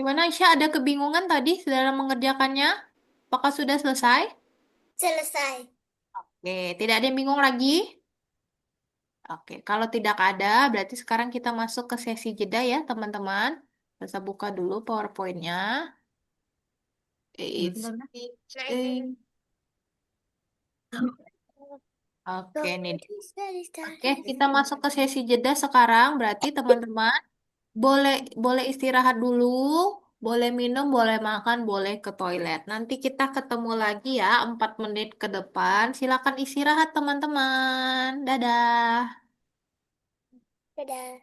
Gimana Aisyah? Ada kebingungan tadi dalam mengerjakannya? Apakah sudah selesai? Selesai. Oke, tidak ada yang bingung lagi? Oke, kalau tidak ada, berarti sekarang kita masuk ke sesi jeda ya, teman-teman. Kita buka dulu PowerPoint-nya. It's fixing. Oke, nih. Oke, kita masuk ke sesi jeda sekarang. Berarti teman-teman boleh boleh istirahat dulu, boleh minum, boleh makan, boleh ke toilet. Nanti kita ketemu lagi ya 4 menit ke depan. Silakan istirahat teman-teman. Dadah. Dadah.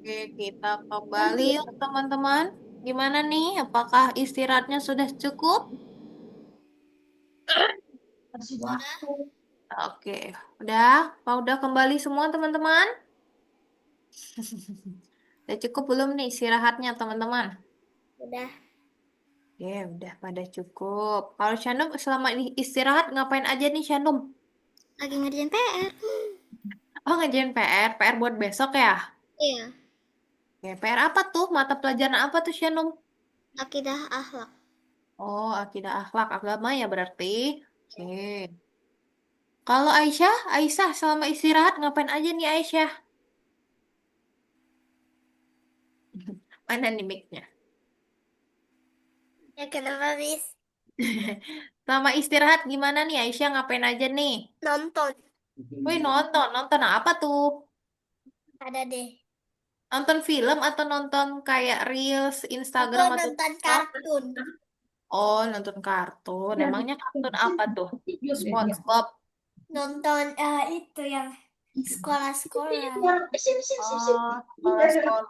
Oke, kita kembali yuk teman-teman. Gimana nih? Apakah istirahatnya sudah cukup? Oke, udah? Apa udah kembali semua teman-teman? Udah cukup belum nih istirahatnya teman-teman? Udah. Oke, udah pada cukup. Kalau Shanum selama istirahat ngapain aja nih Shanum? Lagi ngerjain PR. Oh, ngerjain PR. PR buat besok ya? Iya. Oke, PR apa tuh? Mata pelajaran apa tuh Shanum? Akidah akhlak. Oh, akidah akhlak agama ya berarti. Oke. Kalau Aisyah, Aisyah selama istirahat ngapain aja nih Aisyah? Mana nih mic-nya? Ya kenapa, Miss? Selama istirahat gimana nih Aisyah ngapain aja nih? Nonton. Wih nonton, nonton apa tuh? Ada deh. Nonton film atau nonton kayak Reels, Aku Instagram atau nonton TikTok? kartun. Oh, nonton kartun. Emangnya kartun apa tuh? SpongeBob. Nonton itu yang sekolah-sekolah. Oh, sekolah-sekolah.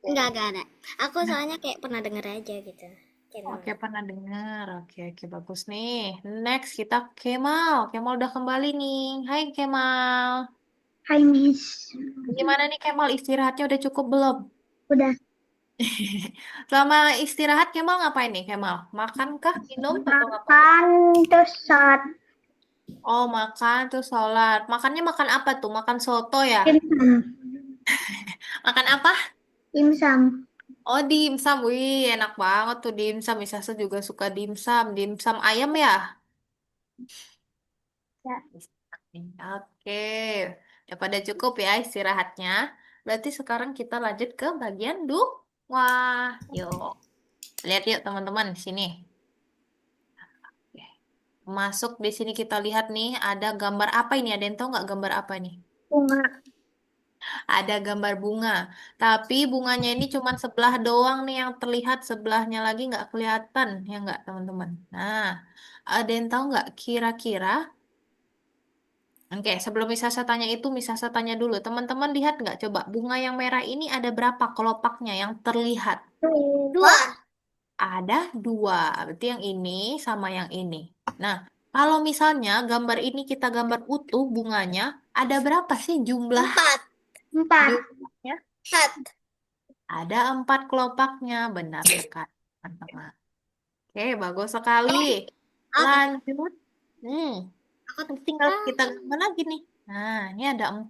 Enggak ada. Aku soalnya kayak pernah denger aja gitu. Oke, Channelnya. pernah dengar. Oke, oke, bagus nih. Next, kita Kemal. Kemal udah kembali nih. Hai, Kemal. Hai Miss. Gimana nih, Kemal? Istirahatnya udah cukup belum? Udah Selama istirahat, Kemal ngapain nih, Kemal? Makan kah, minum, atau ngapain? makan terus sholat Oh, makan, terus sholat. Makannya makan apa tuh? Makan soto ya? dimsum. Makan apa? Dimsum. Oh, dimsum. Wih, enak banget tuh dimsum. Misasa juga suka dimsum. Dimsum ayam ya? Ya. Oke, udah pada cukup ya istirahatnya. Berarti sekarang kita lanjut ke bagian wah, yuk. Lihat yuk teman-teman di sini. Oke. Masuk di sini kita lihat nih ada gambar apa ini? Ada yang tahu nggak gambar apa nih? Bunga. Ada gambar bunga. Tapi bunganya ini cuma sebelah doang nih yang terlihat, sebelahnya lagi nggak kelihatan, ya nggak teman-teman? Nah, ada yang tahu nggak kira-kira? Oke, sebelum Misasa tanya itu, Misasa tanya dulu. Teman-teman lihat nggak coba bunga yang merah ini ada berapa kelopaknya yang terlihat? Dua. Ada dua. Berarti yang ini sama yang ini. Nah, kalau misalnya gambar ini kita gambar utuh bunganya, ada berapa sih jumlah Empat. Empat. jumlahnya? Empat. Ada empat kelopaknya. Benar sekali, teman-teman. Oke, bagus sekali. Oke. Lanjut. Hmm. Aku Tinggal ah, kita gambar lagi nih. Nah, ini ada 4.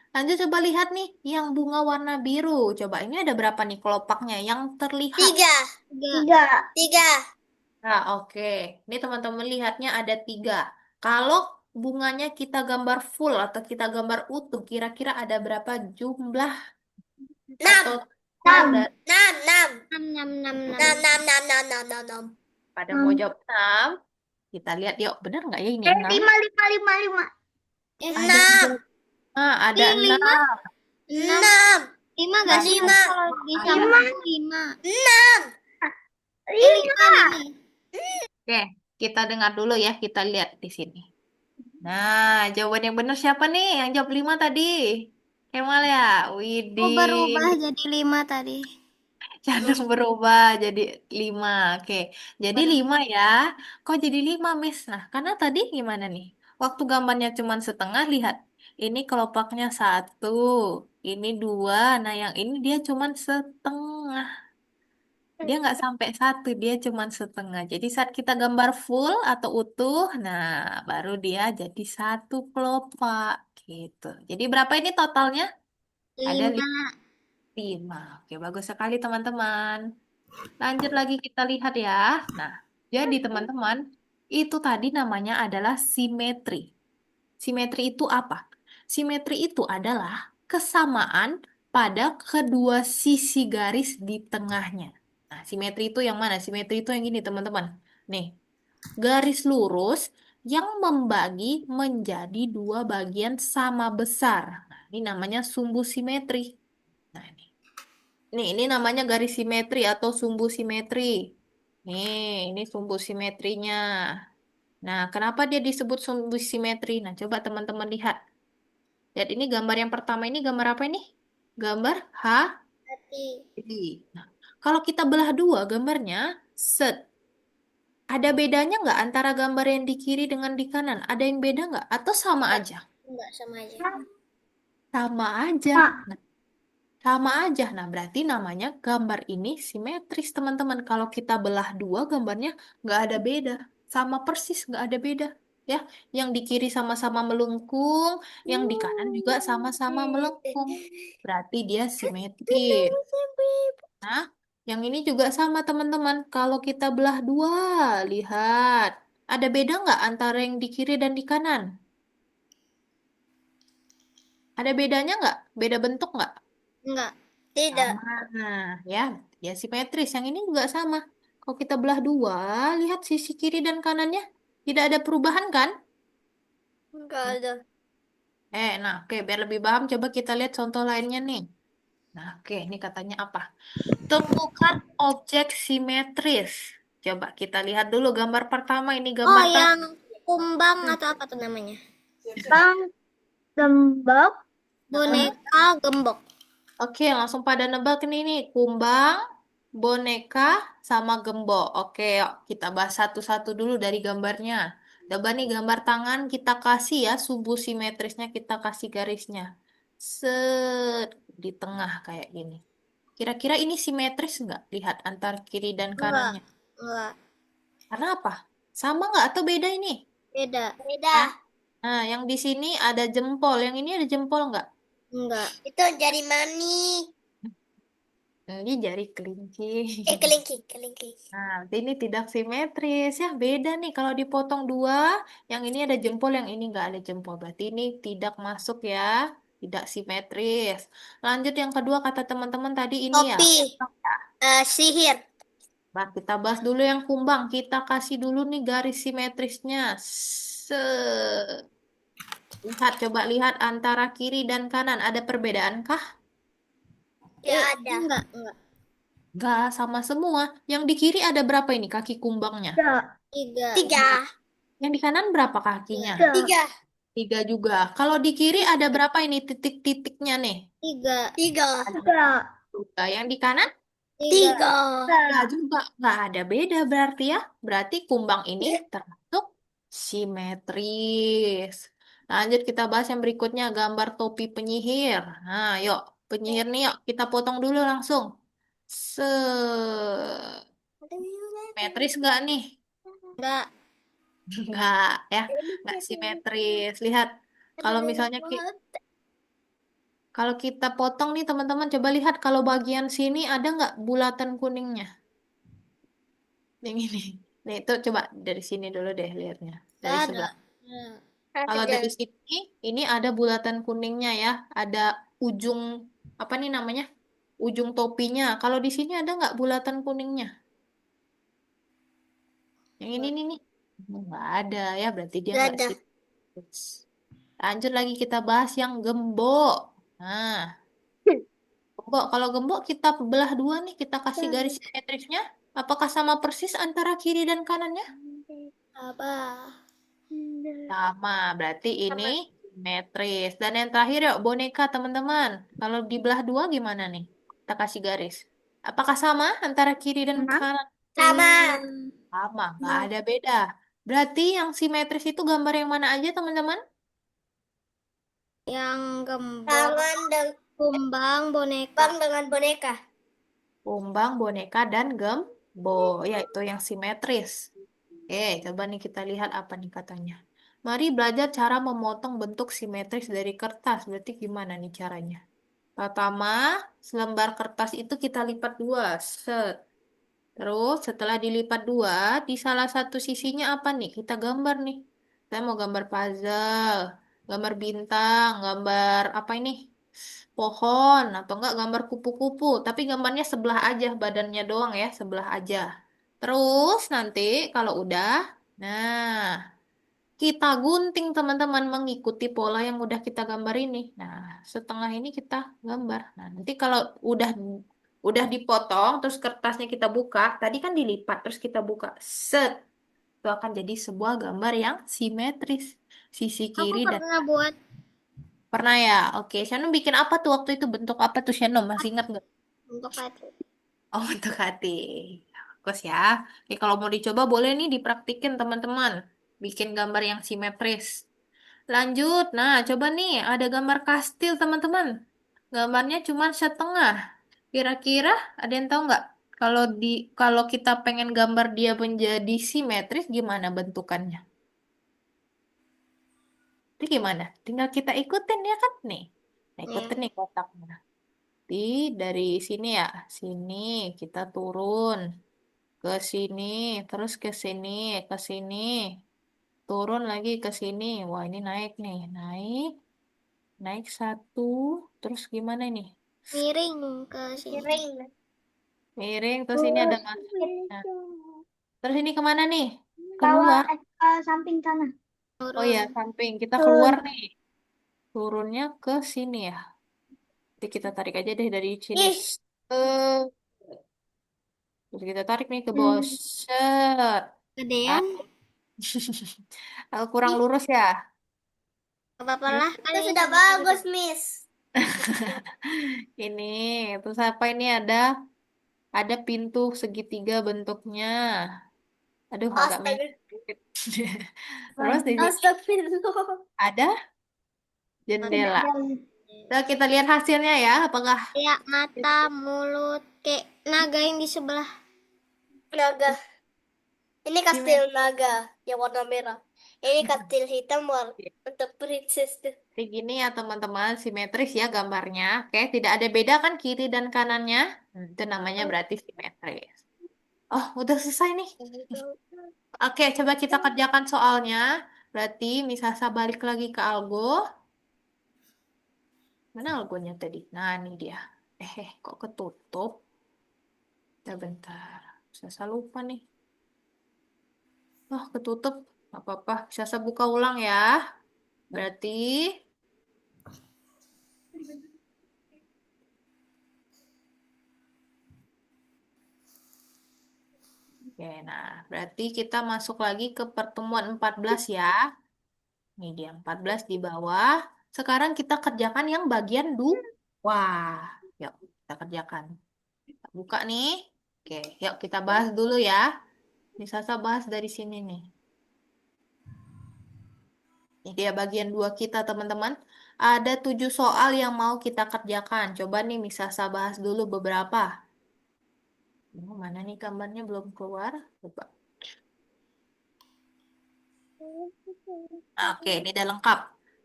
Lanjut coba lihat nih, yang bunga warna biru. Coba ini ada berapa nih kelopaknya yang terlihat? 3. tiga. 3. 3. Nah, oke. Ini teman-teman lihatnya ada 3. Kalau bunganya kita gambar full atau kita gambar utuh, kira-kira ada berapa jumlah 6. atau total 6. 6. 6. Enam, enam, enam, 6. enam. 6. 6. 6. 6. 6. 6. pada mau jawab 6? Kita lihat yuk, benar nggak ya ini 6? 5, 5, 5, 5. Ada yang 6. jawab, ada Ih, 6. lima, enam, 6. lima gak sih? 5. Kalau disambung 5. 6. Lima, lima. Oke, kita dengar dulu ya, kita lihat di sini. Nah, jawaban yang benar siapa nih? Yang jawab 5 tadi? Kemal ya? Oh, Widih. berubah jadi 5 tadi. Jangan berubah jadi 5. Oke, jadi Baru 5 ya. Kok jadi 5, Miss? Nah, karena tadi gimana nih? Waktu gambarnya cuma setengah, lihat. Ini kelopaknya 1, ini 2. Nah, yang ini dia cuma setengah. Dia nggak sampai 1, dia cuma setengah. Jadi saat kita gambar full atau utuh, nah baru dia jadi 1 kelopak. Gitu. Jadi berapa ini totalnya? Ada 5. 5. Oke, bagus sekali teman-teman. Lanjut lagi kita lihat ya. Nah, jadi teman-teman, itu tadi namanya adalah simetri. Simetri itu apa? Simetri itu adalah kesamaan pada kedua sisi garis di tengahnya. Nah, simetri itu yang mana? Simetri itu yang gini, teman-teman. Nih, garis lurus yang membagi menjadi 2 bagian sama besar. Nah, ini namanya sumbu simetri. Nah, ini namanya garis simetri atau sumbu simetri. Ini sumbu simetrinya. Nah, kenapa dia disebut sumbu simetri? Nah, coba teman-teman lihat. Lihat ini gambar yang pertama ini gambar apa ini? Gambar H. Hati. Nah, kalau kita belah 2 gambarnya, set. Ada bedanya nggak antara gambar yang di kiri dengan di kanan? Ada yang beda nggak? Atau sama aja? Enggak sama aja. Sama aja. Mak. Nah, sama aja. Nah, berarti namanya gambar ini simetris, teman-teman. Kalau kita belah 2 gambarnya nggak ada beda. Sama persis, nggak ada beda. Ya, yang di kiri sama-sama melengkung, yang di kanan juga sama-sama melengkung. Berarti dia simetris. Nah, yang ini juga sama, teman-teman. Kalau kita belah 2, lihat. Ada beda nggak antara yang di kiri dan di kanan? Ada bedanya nggak? Beda bentuk nggak? Enggak. Tidak. Sama, ya, ya simetris. Yang ini juga sama. Kalau kita belah 2, lihat sisi kiri dan kanannya. Tidak ada perubahan kan? Enggak ada. Nah, oke, biar lebih paham, coba kita lihat contoh lainnya nih. Nah, oke, ini katanya apa? Temukan objek simetris. Coba kita lihat dulu gambar pertama, ini Oh, gambar yang kumbang atau apa tuh namanya? Bang gembok. Boneka gembok. Oke, langsung pada nebak nih, kumbang, boneka, sama gembok. Oke, yuk kita bahas satu-satu dulu dari gambarnya. Coba nih gambar tangan kita kasih ya, sumbu simetrisnya kita kasih garisnya. Set, di tengah kayak gini. Kira-kira ini simetris nggak? Lihat antar kiri dan Enggak. kanannya. Enggak. Karena apa? Sama nggak atau beda ini? Beda. Beda. Hah? Nah, yang di sini ada jempol, yang ini ada jempol nggak? Enggak. Itu jari mani. Ini jari kelinci. Kelingking, kelingking. Nah, ini tidak simetris ya, beda nih kalau dipotong 2, yang ini ada jempol, yang ini nggak ada jempol. Berarti ini tidak masuk ya, tidak simetris. Lanjut yang kedua kata teman-teman tadi ini ya. Topi. Sihir. Nah, kita bahas dulu yang kumbang. Kita kasih dulu nih garis simetrisnya. Lihat, coba lihat antara kiri dan kanan. Ada perbedaan kah? Ya ada. Enggak. Enggak. Nggak, sama semua. Yang di kiri ada berapa ini kaki kumbangnya? 3. 3. Yang di kanan berapa kakinya? 3. 3 juga. Kalau di kiri ada berapa ini titik-titiknya nih? 3. 3. Ada 3. juga. Yang di kanan? 3. Nggak juga. Nggak ada beda berarti ya. Berarti kumbang ini termasuk simetris. Lanjut kita bahas yang berikutnya, gambar topi penyihir. Nah, yuk. Penyihir nih yuk. Kita potong dulu langsung. Simetris nggak nih? Enggak. Enggak, ya. Enggak simetris. Lihat, kalau misalnya kalau kita potong nih teman-teman, coba lihat kalau bagian sini ada nggak bulatan kuningnya? Yang ini. Nih, itu coba dari sini dulu deh lihatnya. Gak Dari ada. sebelah. Nah, Kalau Ada. dari sini, ini ada bulatan kuningnya ya. Ada ujung, apa nih namanya? Ujung topinya. Kalau di sini ada nggak bulatan kuningnya? Yang ini nih. Nggak ada ya, berarti dia Gak nggak ada. simetris. Lanjut lagi kita bahas yang gembok. Nah, gembok. Kalau gembok kita belah dua nih, kita kasih garis simetrisnya. Apakah sama persis antara kiri dan kanannya? apa? Sama, berarti ini Sama. simetris. Dan yang terakhir yuk, boneka teman-teman. Kalau dibelah dua gimana nih? Kita kasih garis. Apakah sama antara kiri dan Sama. kanan? Sama. Sama, nggak ada beda. Berarti yang simetris itu gambar yang mana aja teman-teman? Yang gembok, Tangan dan kumbang, boneka. bang dengan boneka. Kumbang, boneka, dan gembo. Ya, itu yang simetris. Coba nih kita lihat apa nih katanya. Mari belajar cara memotong bentuk simetris dari kertas. Berarti gimana nih caranya? Pertama, selembar kertas itu kita lipat dua. Set. Terus setelah dilipat dua, di salah satu sisinya apa nih? Kita gambar nih. Saya mau gambar puzzle, gambar bintang, gambar apa ini? Pohon, atau enggak gambar kupu-kupu. Tapi gambarnya sebelah aja, badannya doang ya, sebelah aja. Terus nanti kalau udah, nah kita gunting teman-teman mengikuti pola yang udah kita gambar ini. Nah, setengah ini kita gambar. Nah, nanti kalau udah dipotong terus kertasnya kita buka, tadi kan dilipat terus kita buka. Set. Itu akan jadi sebuah gambar yang simetris. Sisi Aku kiri dan pernah buat pernah ya. Oke, Shannon bikin apa tuh waktu itu? Bentuk apa tuh Shannon? Masih ingat nggak? untuk hati. Oh, bentuk hati. Bagus ya. Oke, kalau mau dicoba boleh nih dipraktikin teman-teman. Bikin gambar yang simetris. Lanjut. Nah, coba nih ada gambar kastil, teman-teman. Gambarnya cuma setengah. Kira-kira ada yang tahu nggak? Kalau kita pengen gambar dia menjadi simetris, gimana bentukannya? Itu gimana? Tinggal kita ikutin ya kan nih. Nah, ikutin Ya. nih kotaknya. Di dari sini ya, sini kita turun ke sini, terus ke sini, turun lagi ke sini. Wah, ini naik nih, naik. Naik satu, terus gimana nih? Miring ke sini. Miring. Miring, terus ini ada Terus masanya. Terus ini kemana nih? bawah Keluar. samping sana. Oh ya, Turun. samping. Kita keluar Turun. nih. Turunnya ke sini ya. Jadi kita tarik aja deh dari sini. Ih, Set. Terus kita tarik nih ke bawah. Hmm. Set. Ah. Gedean. Kurang Ih, lurus ya. gak apa-apa Hmm. lah. Kan itu ini sudah juga bagus, udah. Miss. Ini, terus apa ini ada pintu segitiga bentuknya. Aduh, agak Astaga. mirip. Terus di sini Astagfirullah. ada Tidak jendela. ada. Nah, kita lihat hasilnya ya. Apakah Kayak mata, mulut, kayak naga yang di sebelah. Naga. Ini kastil simetris? naga yang warna merah. Ini kastil hitam warna untuk princess tuh. Seperti gini ya teman-teman, simetris ya gambarnya. Oke, tidak ada beda kan kiri dan kanannya. Itu namanya berarti simetris. Oh, udah selesai nih. Oke, coba kita kerjakan soalnya. Berarti Misasa balik lagi ke Algo. Mana Algonya tadi? Nah, ini dia. Kok ketutup? Bentar. Misasa lupa nih. Oh, ketutup. Gak apa-apa. Misasa buka ulang ya. Berarti Oke, nah berarti kita masuk lagi ke pertemuan 14 ya. Ini dia 14 di bawah. Sekarang kita kerjakan yang bagian dua. Yuk, kita kerjakan. Kita buka nih. Oke, yuk kita bahas dulu ya. Ini Sasa bahas dari sini nih. Ini dia bagian dua kita, teman-teman. Ada 7 soal yang mau kita kerjakan. Coba nih Misasa bahas dulu beberapa. Mana nih gambarnya belum keluar? Coba. Oke, ini udah lengkap.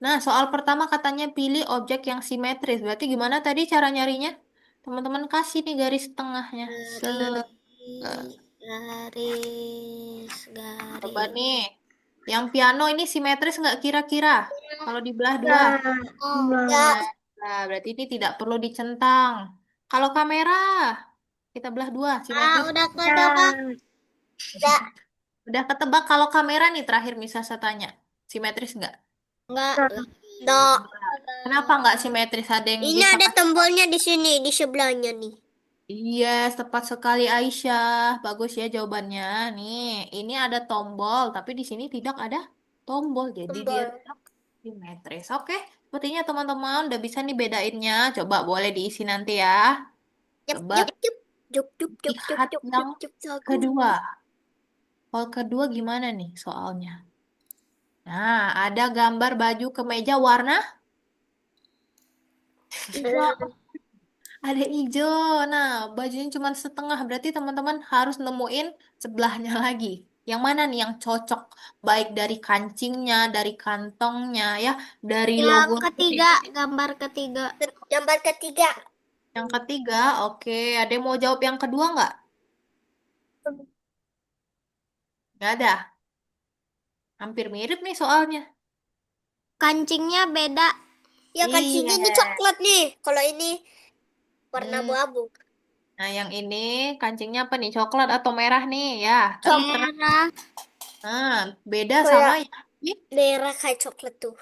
Nah, soal pertama katanya pilih objek yang simetris. Berarti gimana tadi cara nyarinya? Teman-teman kasih nih garis tengahnya. Garis, garis, Coba garis. nih, yang piano ini simetris nggak kira-kira? Kalau dibelah dua. Oh, Ya, Nah, nah, berarti ini tidak perlu dicentang. Kalau kamera, kita belah dua, simetris. udah ketebak. ya, Udah ketebak kalau kamera nih terakhir misal saya tanya. Simetris nggak? Enggak. no. Kenapa nggak simetris? Ada yang Ini bisa ada kasih tahu? tombolnya di sini, di sebelahnya nih. Iya, tepat sekali Aisyah. Bagus ya jawabannya. Nih, ini ada tombol, tapi di sini tidak ada tombol. Jadi dia Tombol. tetap simetris. Oke, sepertinya teman-teman udah bisa nih bedainnya. Coba boleh diisi nanti ya. Yup, Coba yup, yup. Juk, juk, juk, juk, lihat juk, juk, yang juk, sagu. kedua. Soal kedua gimana nih soalnya? Nah, ada gambar baju kemeja warna Hijau. ada hijau. Nah, bajunya cuma setengah. Berarti teman-teman harus nemuin sebelahnya lagi. Yang mana nih yang cocok? Baik dari kancingnya, dari kantongnya, ya, dari Yang logo. ketiga, gambar ketiga. Gambar ketiga. Yang ketiga, oke. Ada yang mau jawab yang kedua nggak? Nggak ada. Hampir mirip nih soalnya. Kancingnya beda. Ya kan sini Iya. ini coklat nih. Kalau ini warna Hmm. abu-abu. Nah, yang ini kancingnya apa nih? Coklat atau merah nih? Ya, tapi Merah. nah, beda sama Kayak yang ini. merah kayak coklat tuh.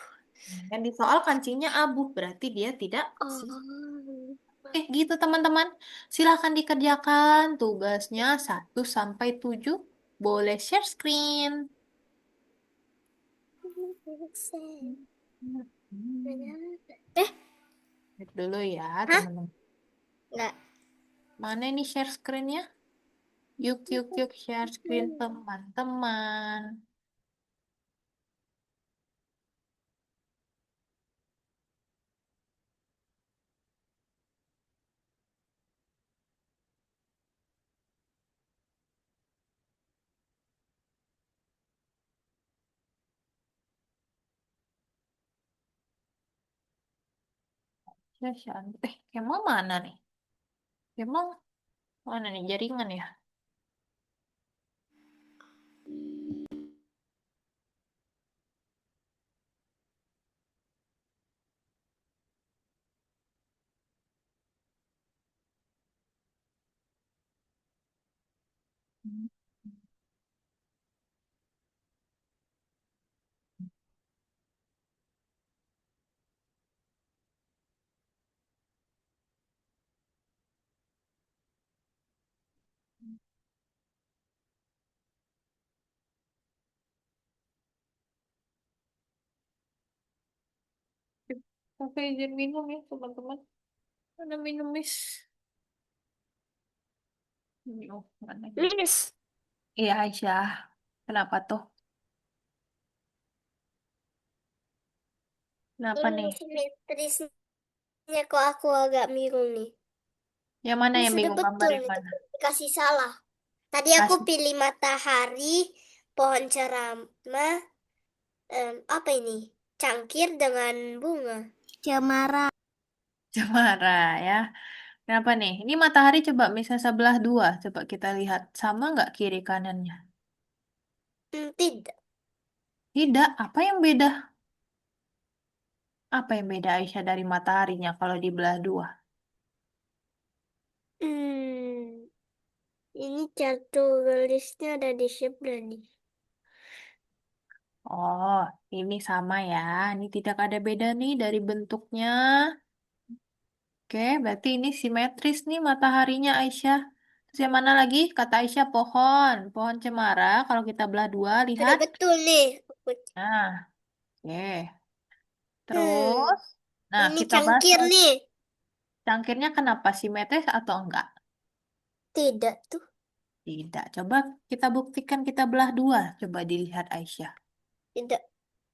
Yang di soal kancingnya abu, berarti dia tidak. Oh. Oke, gitu teman-teman. Silahkan dikerjakan tugasnya 1 sampai 7. Boleh share screen. Eh, Lihat dulu ya, hah? teman-teman. Enggak. Mana ini share screen-nya? Yuk, yuk, yuk, share screen teman-teman. Ya, Kemal mana nih? Kemal mana nih jaringan ya? Oke, izin minum ya, teman-teman. Ada minum, Miss. Oh, mana ini? Miss. Iya, Aisyah. Kenapa tuh? Kenapa Ini nih? simetrisnya kok aku agak bingung nih. Yang mana Ini yang sudah bingung gambar betul yang nih, mana? tapi dikasih salah. Tadi aku Kasih pilih matahari, pohon ceramah, apa ini? Cangkir dengan bunga. Cemara. cemara ya. Kenapa nih? Ini matahari coba misal sebelah dua. Coba kita lihat. Sama nggak kiri kanannya? Tidak. Tidak. Apa yang beda? Apa yang beda Aisyah dari mataharinya kalau dibelah dua? Hmm, ini jatuh gelisnya ada di sebelah nih. Oh, ini sama ya. Ini tidak ada beda nih dari bentuknya. Oke, berarti ini simetris nih mataharinya Aisyah. Terus yang mana lagi? Kata Aisyah pohon. Pohon cemara. Kalau kita belah dua, Sudah lihat. betul nih. Nah, oke. Hmm, Terus, nah ini kita bahas cangkir soal nih. cangkirnya kenapa simetris atau enggak? Tidak tuh. Tidak. Coba kita buktikan kita belah dua. Coba dilihat Aisyah. Tidak.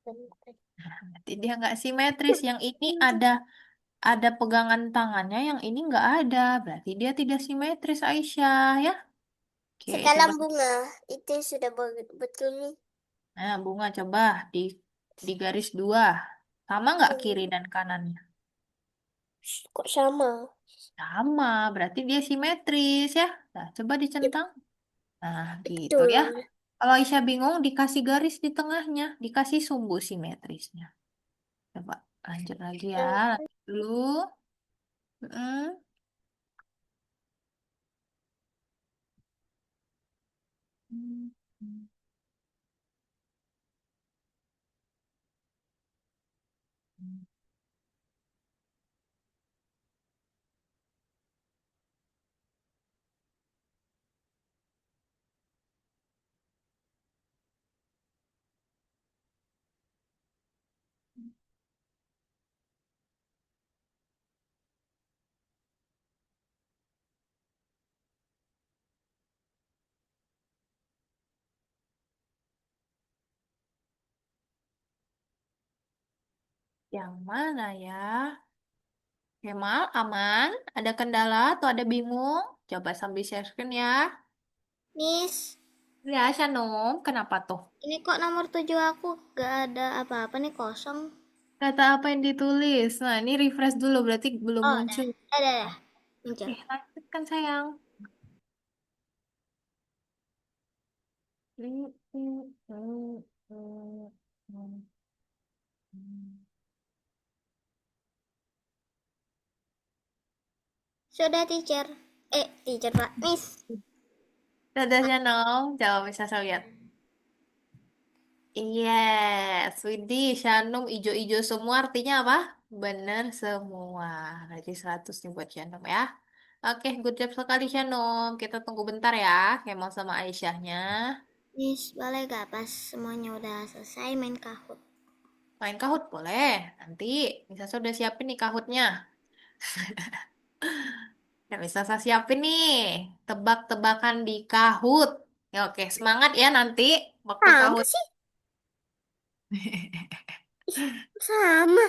Berarti dia enggak simetris. Yang ini ada pegangan tangannya, yang ini enggak ada. Berarti dia tidak simetris Aisyah ya. Oke, coba. Sekalam bunga. Itu sudah betul nih. Nah, bunga coba di garis dua. Sama nggak kiri dan kanannya? Kok sama? Sama, berarti dia simetris ya. Nah, coba Ya, dicentang. Nah, gitu ya. betul. Kalau Aisyah bingung, dikasih garis di tengahnya, dikasih sumbu simetrisnya. Coba lanjut lagi ya. Eh, Lanjut dulu. Mm-mm. Yang mana ya? Kemal, aman? Ada kendala atau ada bingung? Coba sambil share screen ya. Miss, Ya, Shanum, kenapa tuh? ini kok nomor 7 aku gak ada apa-apa nih, kosong. Kata apa yang ditulis? Nah, ini refresh dulu, berarti belum Oh, dah. muncul. Dah. Muncul. Lanjutkan sayang. Sudah, teacher. Teacher, Pak. Miss. Dadah Shanum, coba bisa saya lihat. Yes, Widih, Shanum ijo-ijo semua artinya apa? Bener semua. Berarti 100 nih buat Shanum ya. Oke, good job sekali Shanum. Kita tunggu bentar ya, Kemal sama Aisyahnya. Miss, boleh gak pas semuanya udah selesai main Kahoot? Main Kahoot boleh. Nanti bisa sudah siapin nih Kahootnya. Ya, bisa saya siapin nih. Tebak-tebakan di Kahoot. Ya, oke, semangat ya nanti waktu Sama Kahoot. sih, sama.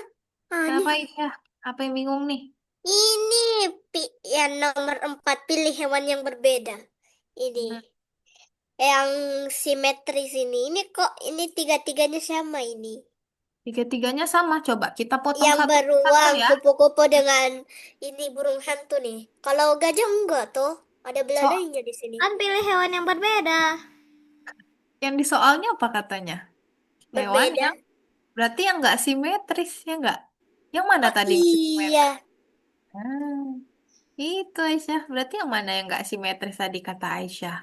Kenapa Aneh. Aisyah? Apa yang bingung nih? Ini yang nomor 4 pilih hewan yang berbeda. Ini Hmm, yang simetris ini. Ini kok ini tiga-tiganya sama ini. Tiga-tiganya sama. Coba kita potong Yang satu-satu beruang ya. kupu-kupu dengan ini burung hantu nih. Kalau gajah enggak tuh. Ada So, belalainya di sini. Kan pilih hewan yang berbeda. yang di soalnya apa katanya? Hewan Berbeda. yang berarti yang nggak simetris ya nggak? Yang mana Oh tadi yang simetris? iya. Hmm, itu Aisyah. Berarti yang mana yang nggak simetris tadi kata Aisyah?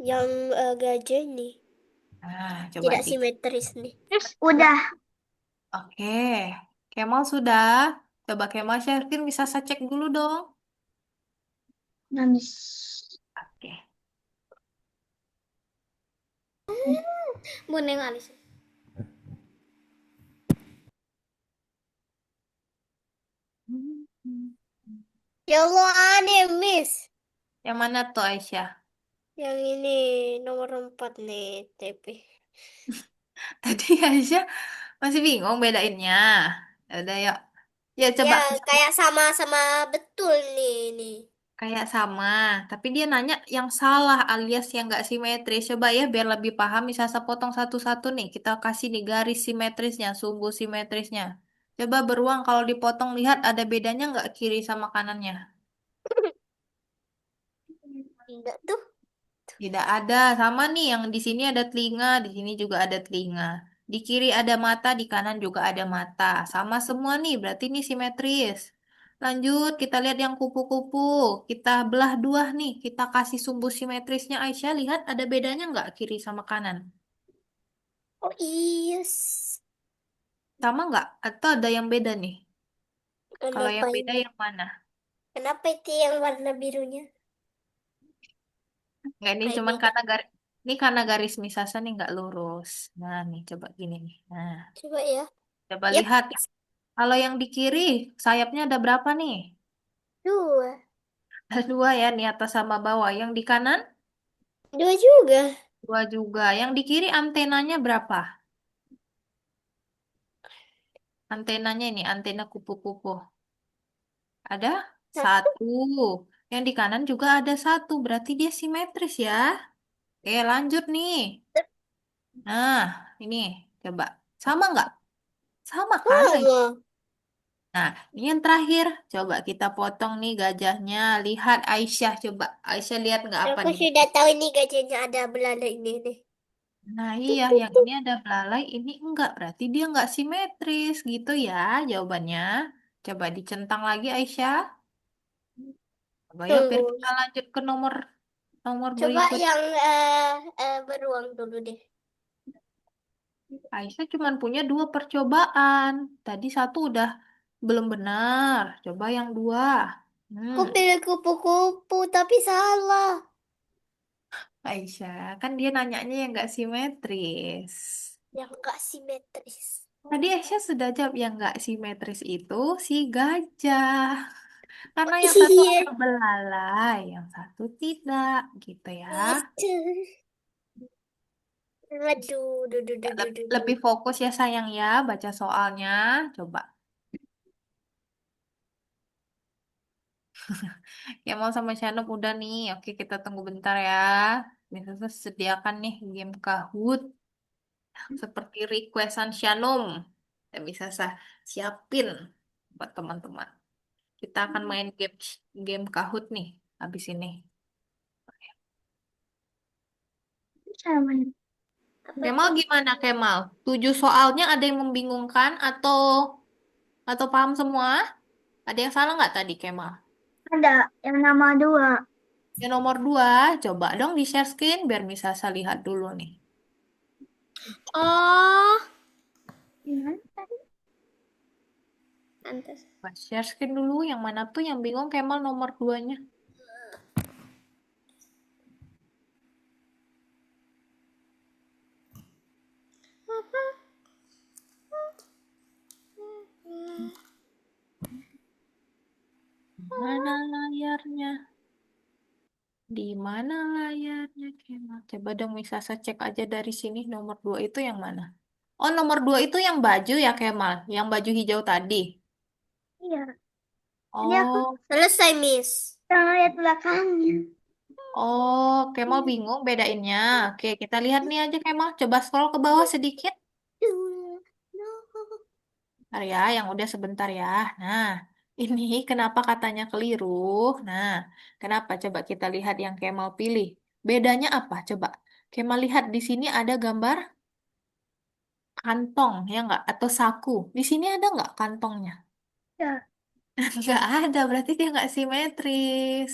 Yang gajah ini. Nah, coba Tidak di. simetris nih. Terus udah. Oke, Kemal sudah. Coba Kemal Syarifin bisa saya cek dulu dong. Namis. Oke. Bunda yang alis. Ya Allah aneh, Miss. Yang mana tuh Aisyah? Yang ini nomor 4 nih, TP. Tadi Aisyah masih bingung bedainnya. Ya udah yuk. Ya coba Ya, kayak sama-sama betul nih ini. kayak sama. Tapi dia nanya yang salah alias yang nggak simetris. Coba ya biar lebih paham. Bisa saya potong satu-satu nih. Kita kasih nih garis simetrisnya, sumbu simetrisnya. Coba beruang kalau dipotong lihat ada bedanya nggak kiri sama kanannya? Enggak tuh. Tidak ada, sama nih yang di sini ada telinga, di sini juga ada telinga. Di kiri ada mata, di kanan juga ada mata. Sama semua nih, berarti ini simetris. Lanjut, kita lihat yang kupu-kupu. Kita belah dua nih, kita kasih sumbu simetrisnya Aisyah. Lihat ada bedanya nggak kiri sama kanan? Oh iya. Sama nggak? Atau ada yang beda nih? Kalau Kenapa yang beda ini? yang mana? Kenapa itu yang warna birunya? Nggak, ini Kayak cuman beda. karena garis, ini karena garis misasa nih nggak lurus. Nah nih, coba gini nih. Nah, Coba ya. coba Yap, lihat. Kalau yang di kiri, sayapnya ada berapa nih? dua. Ada dua ya, nih atas sama bawah. Yang di kanan, Dua juga. dua juga. Yang di kiri, antenanya berapa? Antenanya ini, antena kupu-kupu. Ada Satu. satu. Yang di kanan juga ada satu. Berarti dia simetris ya. Oke, lanjut nih. Nah, ini coba. Sama nggak? Sama kan? Sama. Nah, ini yang terakhir. Coba kita potong nih gajahnya. Lihat Aisyah coba. Aisyah lihat nggak apa Aku nih? sudah tahu ini gajahnya ada belalai ini nih. Nah, iya, yang ini ada belalai, ini enggak. Berarti dia nggak simetris gitu ya jawabannya. Coba dicentang lagi Aisyah. Coba ya, biar Tuh. kita lanjut ke nomor nomor Coba berikut. yang beruang dulu deh. Aisyah cuma punya dua percobaan. Tadi satu udah belum benar. Coba yang dua. Aku Hmm, pilih kupu-kupu tapi salah. Aisyah, kan dia nanyanya yang nggak simetris. Yang enggak simetris. Tadi Aisyah sudah jawab yang nggak simetris itu si gajah. Oh, Karena yang satu iya. ada belalai, yang satu tidak, gitu ya. Itu. Aduh, duh, duh, Ya, duh, duh, duh, duh. lebih fokus ya sayang ya, baca soalnya. Coba. Kemal sama Shanum udah nih. Oke, kita tunggu bentar ya. Bisa sediakan nih game Kahoot seperti requestan Shanum. Dan bisa siapin buat teman-teman. Kita akan main game game Kahoot nih habis ini. Sama. Apa Kemal tuh? gimana Kemal? 7 soalnya ada yang membingungkan atau paham semua? Ada yang salah nggak tadi Kemal? Ada yang nama 2. Yang nomor 2, coba dong di share screen biar bisa saya lihat dulu nih. Oh, Gimana? pantas. Coba share screen dulu, yang mana tuh yang bingung Kemal nomor 2-nya. Mana layarnya? Di mana layarnya Kemal? Coba dong bisa saya cek aja dari sini nomor 2 itu yang mana? Oh, nomor 2 itu yang baju ya Kemal, yang baju hijau tadi. Iya. Tadi aku Oh, Selesai, Miss. udah lihat belakangnya. oh, Kemal bingung bedainnya. Oke, kita lihat nih aja Kemal. Coba scroll ke bawah sedikit. Bentar ya, yang udah sebentar ya. Nah, ini kenapa katanya keliru? Nah, kenapa? Coba kita lihat yang Kemal pilih. Bedanya apa? Coba. Kemal lihat di sini ada gambar kantong, ya nggak? Atau saku. Di sini ada nggak kantongnya? Ya, Nggak ada, berarti dia nggak simetris.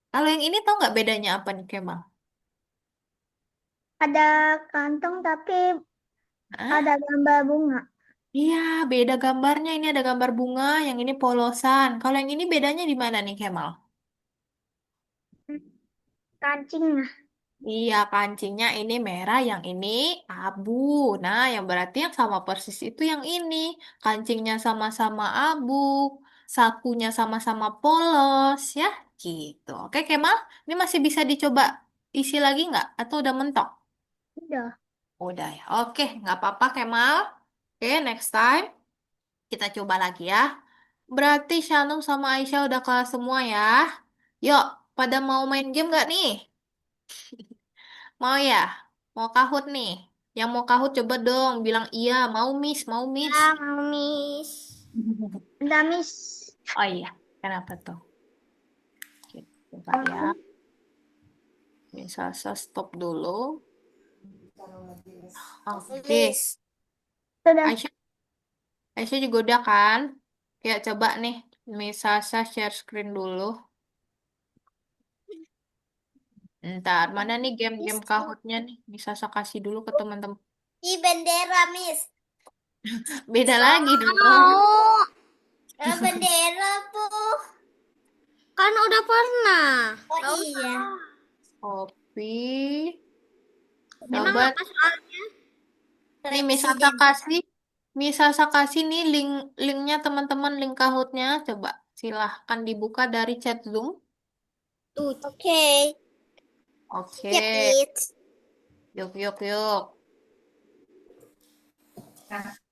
Kalau yang ini tahu nggak bedanya apa nih Kemal? ada kantong tapi Hah? ada gambar bunga. Iya, beda gambarnya. Ini ada gambar bunga, yang ini polosan. Kalau yang ini bedanya di mana nih Kemal? Kancingnya. Iya, kancingnya ini merah, yang ini abu. Nah, yang berarti yang sama persis itu yang ini. Kancingnya sama-sama abu, sakunya sama-sama polos, ya gitu. Oke, Kemal, ini masih bisa dicoba isi lagi nggak? Atau udah mentok? Udah. Udah ya. Oke, nggak apa-apa, Kemal. Oke, next time kita coba lagi ya. Berarti Shanum sama Aisyah udah kelas semua ya. Yuk, pada mau main game nggak nih? Mau ya? Mau Kahoot nih? Yang mau Kahoot coba dong bilang iya, mau Miss, mau Miss. Ya, mau Miss. Udah, Miss. Oh iya, kenapa tuh? Oke, coba ya. Aku Bisa saya stop dulu. Oke, Miss. sudah. Aisyah, Aisyah juga udah kan? Ya coba nih, Miss Sasa share screen dulu. Ntar, mana nih game-game Miss. Kahootnya nih? Miss Sasa kasih dulu ke teman-teman. Ih, bendera, Miss. Beda lagi dong. Mau. Bendera, Bu. Kan udah pernah. Oh Gak iya. usah. Kopi. Emang Coba apa soalnya? nih Misasa Presiden. kasih, Misasa kasih nih linknya teman-teman link Kahootnya. Coba silahkan dibuka dari chat Zoom. Tuh. Oke. Oke, Siap, Miss. yuk yuk yuk.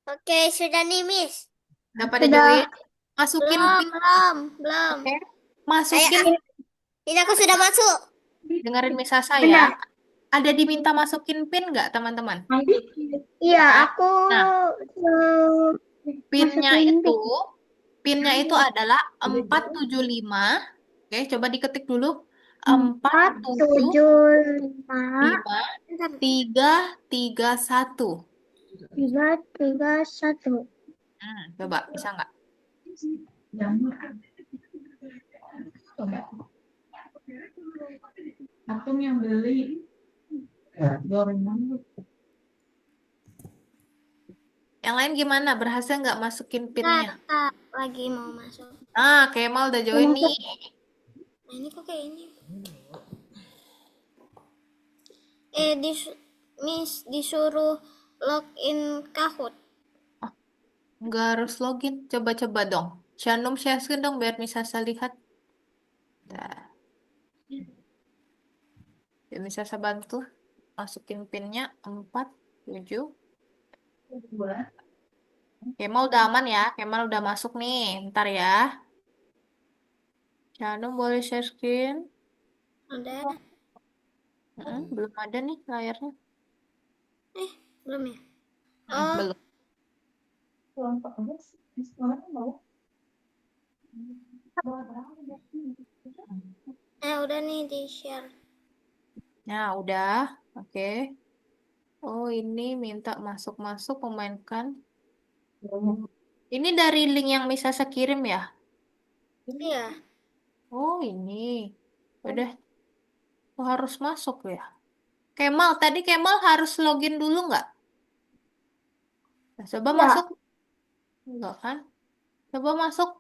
Oke, sudah nih, Miss. Udah pada join? Sudah. Masukin Belum, pin. belum, belum. Oke. Ayo, Masukin ini aku sudah masuk. dengerin Misasa ya. Benar. Ada diminta masukin PIN nggak, teman-teman? Iya, Ya. aku Nah, PIN-nya masukin itu, pin. PIN-nya itu adalah 475. Oke, coba diketik dulu. 475 Bentar. 475 331. 331. Coba bisa nggak? Yang lain gimana? Berhasil nggak masukin PIN-nya? Bentar, lagi mau masuk. Kemal udah Udah join masuk. nih. Nah, ini kok kayak ini. Miss disuruh login Kahoot. Nggak harus login. Coba-coba dong. Shanum share screen dong biar bisa saya lihat. Nah, biar bisa saya bantu. Masukin PIN-nya 47. Kemal udah aman ya. Kemal udah masuk nih. Ntar ya. Shanum boleh share screen. Udah. Belum ada nih layarnya. Belum ya? Oh, Belum. udah nih di share. Nah, udah. Oke. Oh, ini minta masuk-masuk memainkan. Ini dari link yang bisa saya kirim ya? Iya. Oh, ini. Udah, harus masuk ya. Kemal, tadi Kemal harus login dulu nggak? Nah, coba Iya. masuk. Enggak kan? Coba masuk.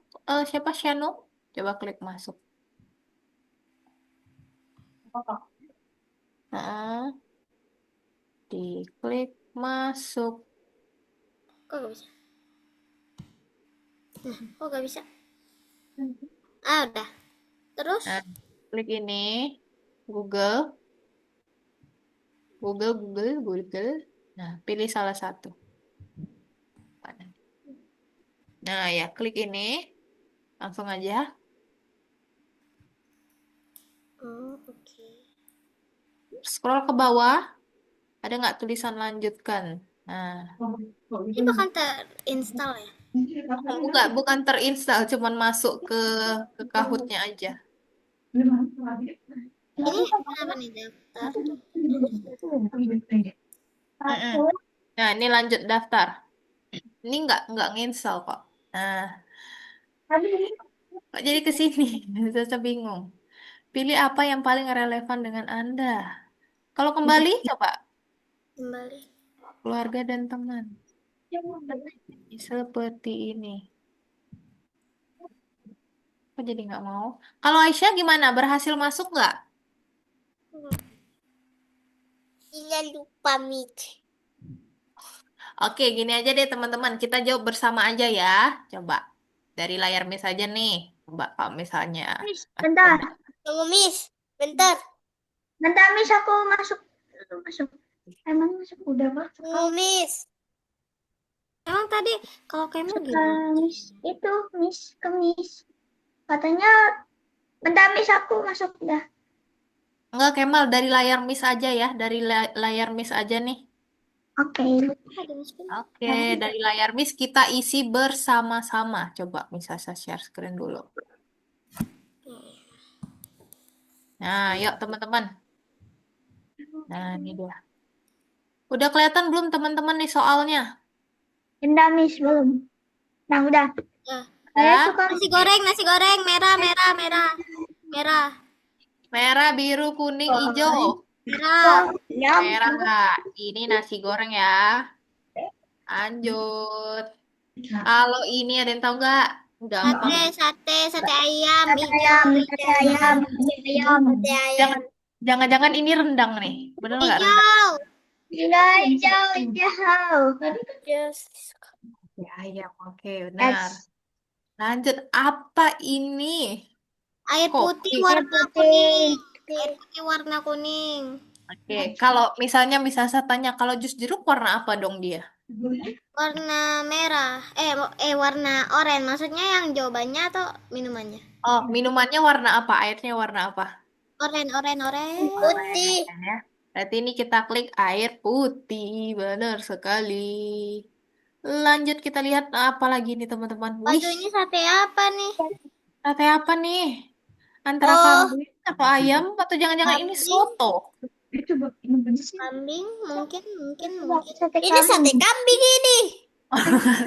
Siapa Shano? Coba klik masuk. Heeh. Diklik masuk. Kok gak bisa? Kok gak bisa? Udah. Terus? Nah, klik ini. Google. Google. Nah, pilih salah satu. Nah, ya klik ini. Langsung aja. Oh, oke. Scroll ke bawah. Ada nggak tulisan lanjutkan? Nah, Ini bakal terinstall ya? bukan terinstall, cuman masuk ke Kahoot-nya aja. Ini kenapa nih daftar tuh? Mm-mm. Nah, ini lanjut daftar. Ini nggak nginstal kok. Nah, kok jadi ke sini? Saya bingung. Pilih apa yang paling relevan dengan Anda. Kalau kembali, coba Kembali. keluarga dan teman. Seperti ini. Kok jadi nggak mau? Kalau Aisyah gimana? Berhasil masuk nggak? Iya lupa mic. Oke, gini aja deh teman-teman. Kita jawab bersama aja ya. Coba. Dari layar miss aja nih. Coba kalau misalnya. Miss, bentar. Tunggu Miss, bentar. Bentar, Miss, aku masuk. Masuk. Emang masuk udah masuk. Tunggu Miss. Emang tadi kalau kamu gimana? Miss, itu Miss ke Miss. Katanya, bentar Miss, aku masuk udah. Enggak, Kemal. Dari layar miss aja ya. Dari layar miss aja nih. Oke. Oke, dari layar miss kita isi bersama-sama. Coba, bisa saya share screen dulu. Nah, yuk teman-teman. Nah, ini dia. Udah kelihatan belum teman-teman nih soalnya? Bentar Miss, belum. Nah, udah. Ya. Saya Ya, suka Nasi goreng, merah, merah, merah. Merah, merah, biru, kuning, hijau. merah. ya. Merah nggak? Ini nasi goreng ya. Lanjut. Kalau ini ada yang tahu nggak? Gampang. Sate ayam, Sate hijau. ayam, sate ayam, sate ayam. Sate ayam. Jangan-jangan ini rendang nih. Bener nggak rendang? Hijau. Hijau, hijau, hijau. Yes. Ya, ayam. Oke, benar. Yes. Lanjut. Apa ini? Air Kopi. putih warna kuning. Air putih warna kuning. Oke, kalau misalnya bisa saya tanya, kalau jus jeruk warna apa dong dia? Warna merah. Warna oranye. Maksudnya yang jawabannya atau minumannya? Oh, minumannya warna apa? Airnya warna apa? Oranye. Putih. Ya. Berarti ini kita klik air putih. Benar sekali. Lanjut kita lihat apa lagi nih teman-teman. Wih, Waduh, ini sate apa nih? sate apa nih? Antara Oh, kambing atau ayam atau jangan-jangan ini Kambing, soto? Coba ini bener sih. kambing, mungkin, Coba mungkin. sate ini sate kambing. kambing ini.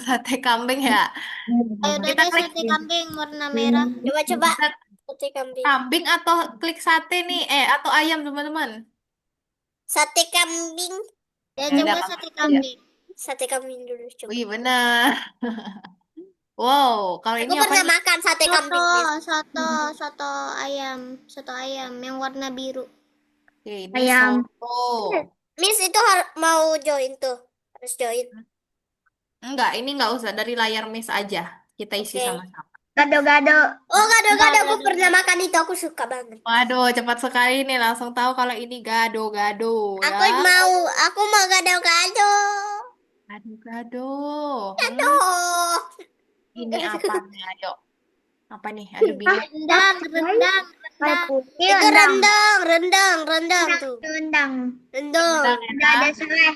Sate kambing ya. Ayo udah Kita deh klik sate kambing warna merah. Coba-coba kita sate kambing. kambing atau klik sate nih, atau ayam teman-teman. Sate kambing. Ya Ya udah coba kambing sate aja. kambing. Sate kambing dulu coba. Wih benar. Wow, kalau Aku ini apa pernah nih? makan sate Soto, kambing, Miss. soto ayam yang warna biru. Oke, ini Ayam. soto. Miss itu mau join tuh. Harus join. Ini enggak usah dari layar Miss aja. Kita isi Oke. sama-sama. Gado-gado. Oh, gado-gado aku Gado-gado. pernah makan itu. Aku suka banget. Waduh, cepat sekali nih langsung tahu kalau ini gado-gado ya. Aku mau gado-gado. Gado-gado. Aduh. Ini apa nih? Ayo. Apa nih? Aduh bingung. Rendang, rendang, Air rendang. putih Itu rendang. rendang tuh. Rendang. Rendang. Rendang Udah ada ya. selai.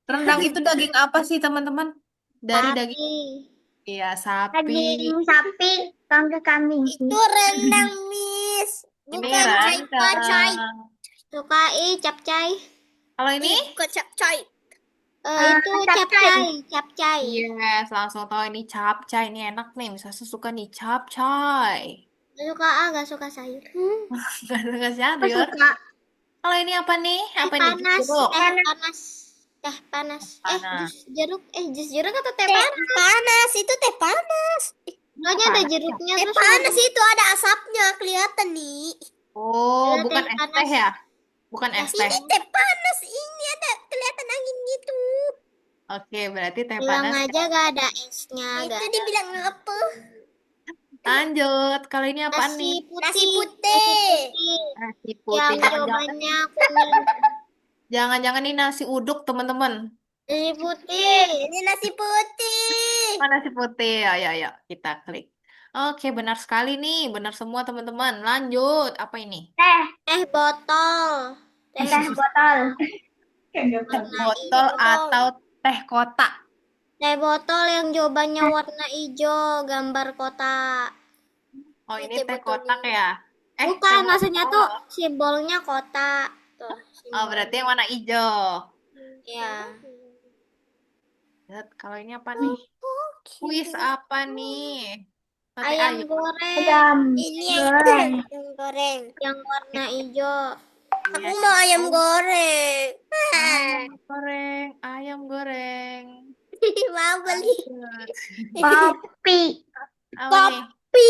Rendang itu daging apa sih teman-teman? Dari daging. Sapi. Iya, sapi. Daging sapi, kangkung kambing sih. Itu rendang, Miss. Ini Bukan cai pacai. rendang. Sukai capcay. Kalau ini? Bukan capcay. Itu capcay, capcay. Yes, langsung tahu ini capcay. Ini enak nih. Misalnya suka nih capcay. Gak suka gak suka sayur. Gak Aku sayur. suka. Kalau ini apa nih? Teh Apa ini? panas, Jeruk. teh panas, teh panas. Panas. Jus jeruk atau teh Teh panas? panas, itu teh panas. Soalnya ada Panas. jeruknya Teh terus panas itu ada asapnya kelihatan nih. Oh, ada bukan teh es panas. teh ya? Bukan es teh. Ini teh panas, ini ada kelihatan angin gitu. Oke, berarti teh Bilang panas. aja gak ada esnya, Itu gak ada. dibilang apa? Lanjut. Kalau ini apaan Nasi nih? putih, Nasi putih. Nasi Yang putih. Jangan-jangan jawabannya kuning. jangan-jangan ini nasi uduk, teman-teman. Nasi putih. Ini nasi putih. Mana nasi putih? Ayo, ayo, kita klik. Oke, benar sekali nih. Benar semua, teman-teman. Lanjut. Apa ini? Teh, Teh botol. Teh teh botol. Teh warna botol hijau. atau teh kotak? Teh botol yang jawabannya warna hijau, gambar kotak. Oh, Ini ini teh teh botol kotak ini. ya? Bukan, Teh maksudnya botol. tuh simbolnya kotak. Tuh, Oh, simbol. berarti yang warna hijau. Ya. Lihat, kalau ini apa nih? Kuis apa nih? Sate Ayam ayam. goreng Ayam Ini goreng. ayam goreng. yang warna hijau. Aku Iya. mau ayam goreng. Ayam goreng, ayam goreng. Mau beli Kopi. Apa nih? kopi.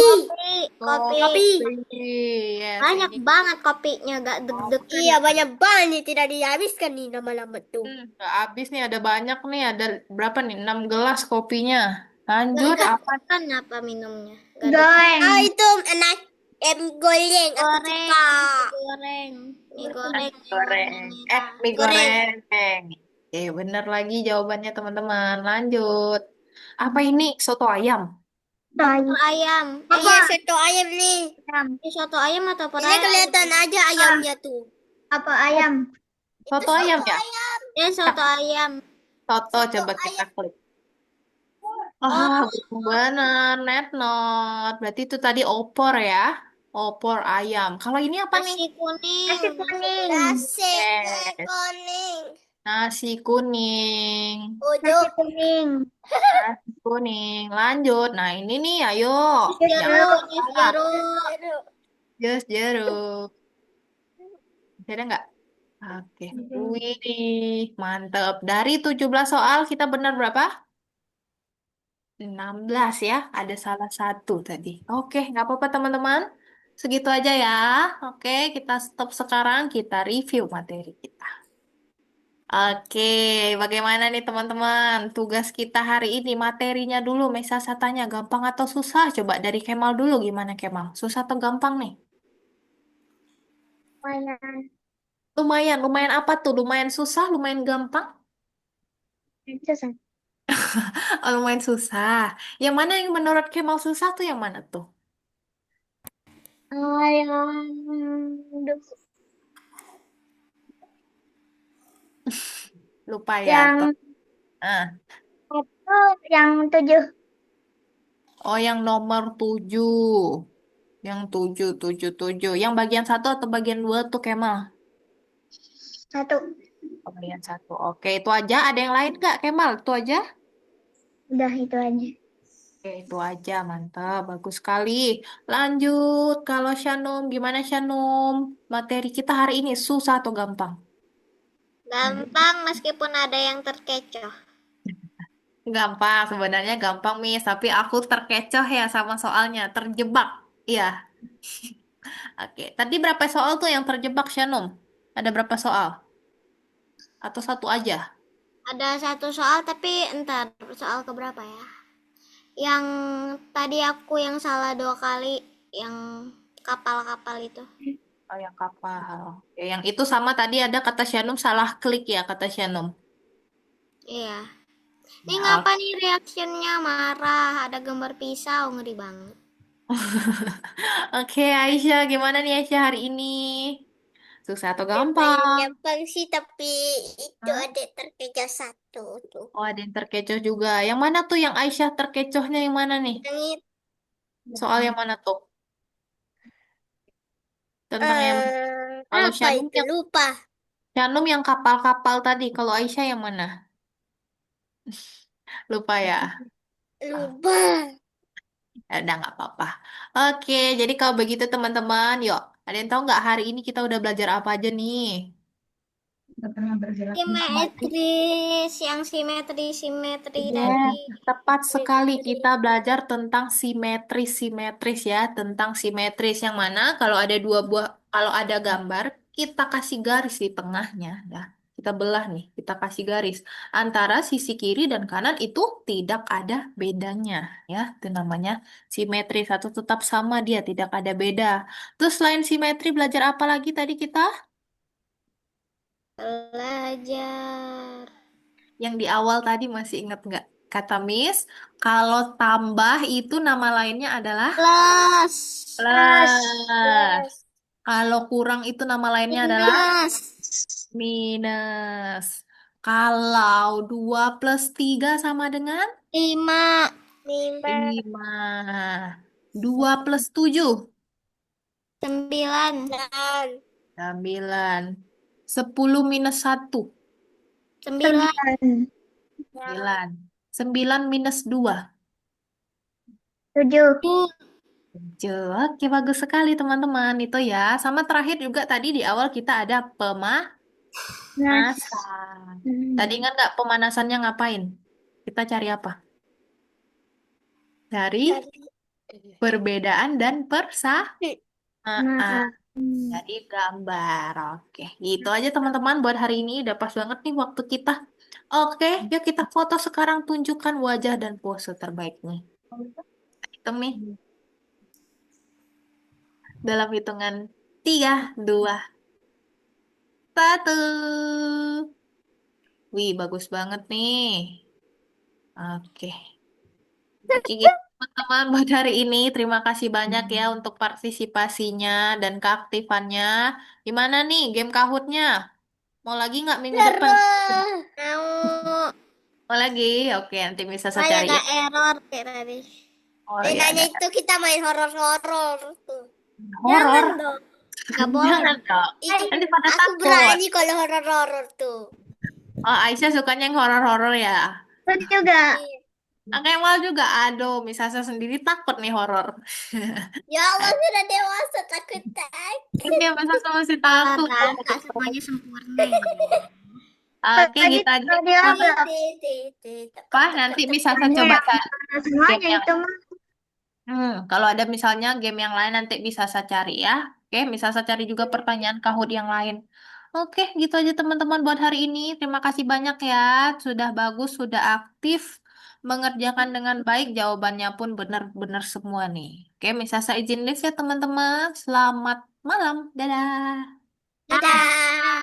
Kopi. Yes, Banyak ini banget kopinya, gak deg-degan. Iya, banyak banget tidak dihabiskan nih lama-lama tuh. nggak habis nih, ada banyak nih, ada berapa nih? 6 gelas kopinya. Lanjut, apa? Kan apa minumnya? Gak ada Goreng. Ah, itu enak. Goreng, aku goreng, suka. goreng, mie goreng, yang Goreng. warna merah. Mie Goreng. goreng. Bener lagi jawabannya teman-teman. Lanjut. Apa ini? Soto ayam. Soto ayam. Iya, soto ayam nih. Ini soto ayam atau apa Ini kelihatan aja ayamnya tuh. Apa ayam? Soto ayam ya? Ini soto ayam. Soto, coba kita klik. Benar, Netnot. Berarti itu tadi opor ya? Opor ayam. Kalau ini apa nih? Nasi kuning. Nasi kuning. Nasi Yes. kuning. Nasi kuning. Nasi Ujuk. kuning. Nasi kuning. Lanjut. Nah, ini nih, ayo. Jangan Jeruk, jus lupa. jeruk. Jus jeruk. Masih ada nggak? Oke. Wih, mantep. Dari 17 soal, kita benar berapa? 16 ya. Ada salah satu tadi. Oke, nggak apa-apa teman-teman. Segitu aja ya. Oke, kita stop sekarang. Kita review materi kita. Oke, bagaimana nih teman-teman? Tugas kita hari ini materinya dulu. Mesa tanya gampang atau susah? Coba dari Kemal dulu gimana Kemal? Susah atau gampang nih? Lumayan. Lumayan, lumayan apa tuh? Lumayan susah, lumayan gampang? Susah. Oh, lumayan susah. Yang mana yang menurut Kemal susah tuh yang mana tuh? Ayam. Lupa ya. Yang Ah. itu yang 7. Oh, yang nomor 7. Yang 7, 7, 7. Yang bagian satu atau bagian 2 tuh Kemal? 1. Oh, bagian satu. Oke, itu aja. Ada yang lain nggak Kemal? Itu aja? Udah itu aja. Oke, itu aja. Mantap. Bagus sekali. Lanjut. Kalau Shanum, gimana Shanum? Materi kita hari ini susah atau gampang? Gampang meskipun ada yang terkecoh. Gampang. Sebenarnya gampang, Miss. Tapi aku terkecoh ya sama soalnya. Terjebak. Iya. Oke. Tadi berapa soal tuh yang terjebak, Shanum? Ada berapa soal? Atau satu aja? Ada satu soal tapi entar soal keberapa ya? Yang tadi aku yang salah 2 kali, yang kapal-kapal itu. Oh, yang kapal. Oke, yang itu sama tadi ada kata Shanum salah klik ya, kata Shanum. Iya. Ini Ya, ngapa nih reactionnya marah? Ada gambar pisau, ngeri banget. oke, Aisyah, gimana nih Aisyah hari ini? Susah atau Lumayan gampang? gampang sih, tapi itu Hah? ada terkejar satu tuh. Oh, ada yang terkecoh juga. Yang mana tuh yang Aisyah terkecohnya yang mana nih? Yang itu, Soal yang mana tuh? Tentang yang mana? Kalau apa itu? Lupa. Shanum yang kapal-kapal tadi. Kalau Aisyah yang mana? Lupa ya. Ah, Lupa. ya udah nggak apa-apa. Oke, jadi kalau begitu teman-teman, yuk. Ada yang tahu nggak hari ini kita udah belajar apa aja nih? Simetris, yang simetri Ya, tadi. tepat sekali Simetri. kita belajar tentang simetris ya, tentang simetris yang mana kalau ada dua buah, kalau ada gambar, kita kasih garis di tengahnya, ya. Kita belah nih, kita kasih garis antara sisi kiri dan kanan itu tidak ada bedanya, ya. Itu namanya simetris atau tetap sama dia, tidak ada beda. Terus selain simetri belajar apa lagi tadi kita? Belajar. Yang di awal tadi masih ingat nggak? Kata Miss, kalau tambah itu nama lainnya adalah Plus. Plus. plus. Plus. Kalau kurang itu nama lainnya adalah Minus. minus. Kalau 2 plus 3 sama dengan 5. 5. 5. 2 plus 7, 9. 6. 9. 10 minus 1, 9. 9. 9. 9 minus 2. 7. Oke, bagus sekali teman-teman. Itu ya. Sama terakhir juga tadi di awal kita ada Nas. pemanasan. Tadi ingat nggak pemanasannya ngapain? Kita cari apa? Cari Tadi. perbedaan dan persamaan. Maaf. Jadi gambar. Oke, gitu aja teman-teman buat hari ini. Udah pas banget nih waktu kita. Oke, yuk kita foto sekarang. Tunjukkan wajah dan pose terbaiknya. Hitung nih. Dalam hitungan 3, 2, 1. Wih, bagus banget nih. Oke. Oke, gitu teman-teman buat hari ini. Terima kasih banyak ya untuk partisipasinya dan keaktifannya. Gimana nih game Kahootnya? Mau lagi nggak minggu depan? Seru. Mau. Mau lagi? Oke, nanti bisa saya Makanya cari ya. gak error kayak tadi. Oh ya, Bedanya ada itu kita main horor-horor tuh. Jangan horor. dong. Gak boleh. Jangan dong. Ih, Nanti pada aku takut. berani kalau horor-horor tuh. Oh, Aisyah sukanya yang horor-horor ya. Aku juga. Iya. Kemal juga, aduh, misalnya sendiri takut nih horor. Ya Allah, sudah dewasa takut takut. Ini masa masih takut. Kan, gak semuanya sempurna ya. Oke, Tadi gitu aja. kalau dia Apa? bilang, Apa? Nanti bisa saya hanya coba yang cari game semuanya yang itu mah. kalau ada misalnya game yang lain nanti bisa saya cari ya. Oke, bisa saya cari juga pertanyaan Kahoot yang lain. Oke, gitu aja teman-teman buat hari ini. Terima kasih banyak ya. Sudah bagus, sudah aktif, mengerjakan dengan baik. Jawabannya pun benar-benar semua nih. Oke, bisa saya izin live ya teman-teman. Selamat malam. Dadah. Dadah.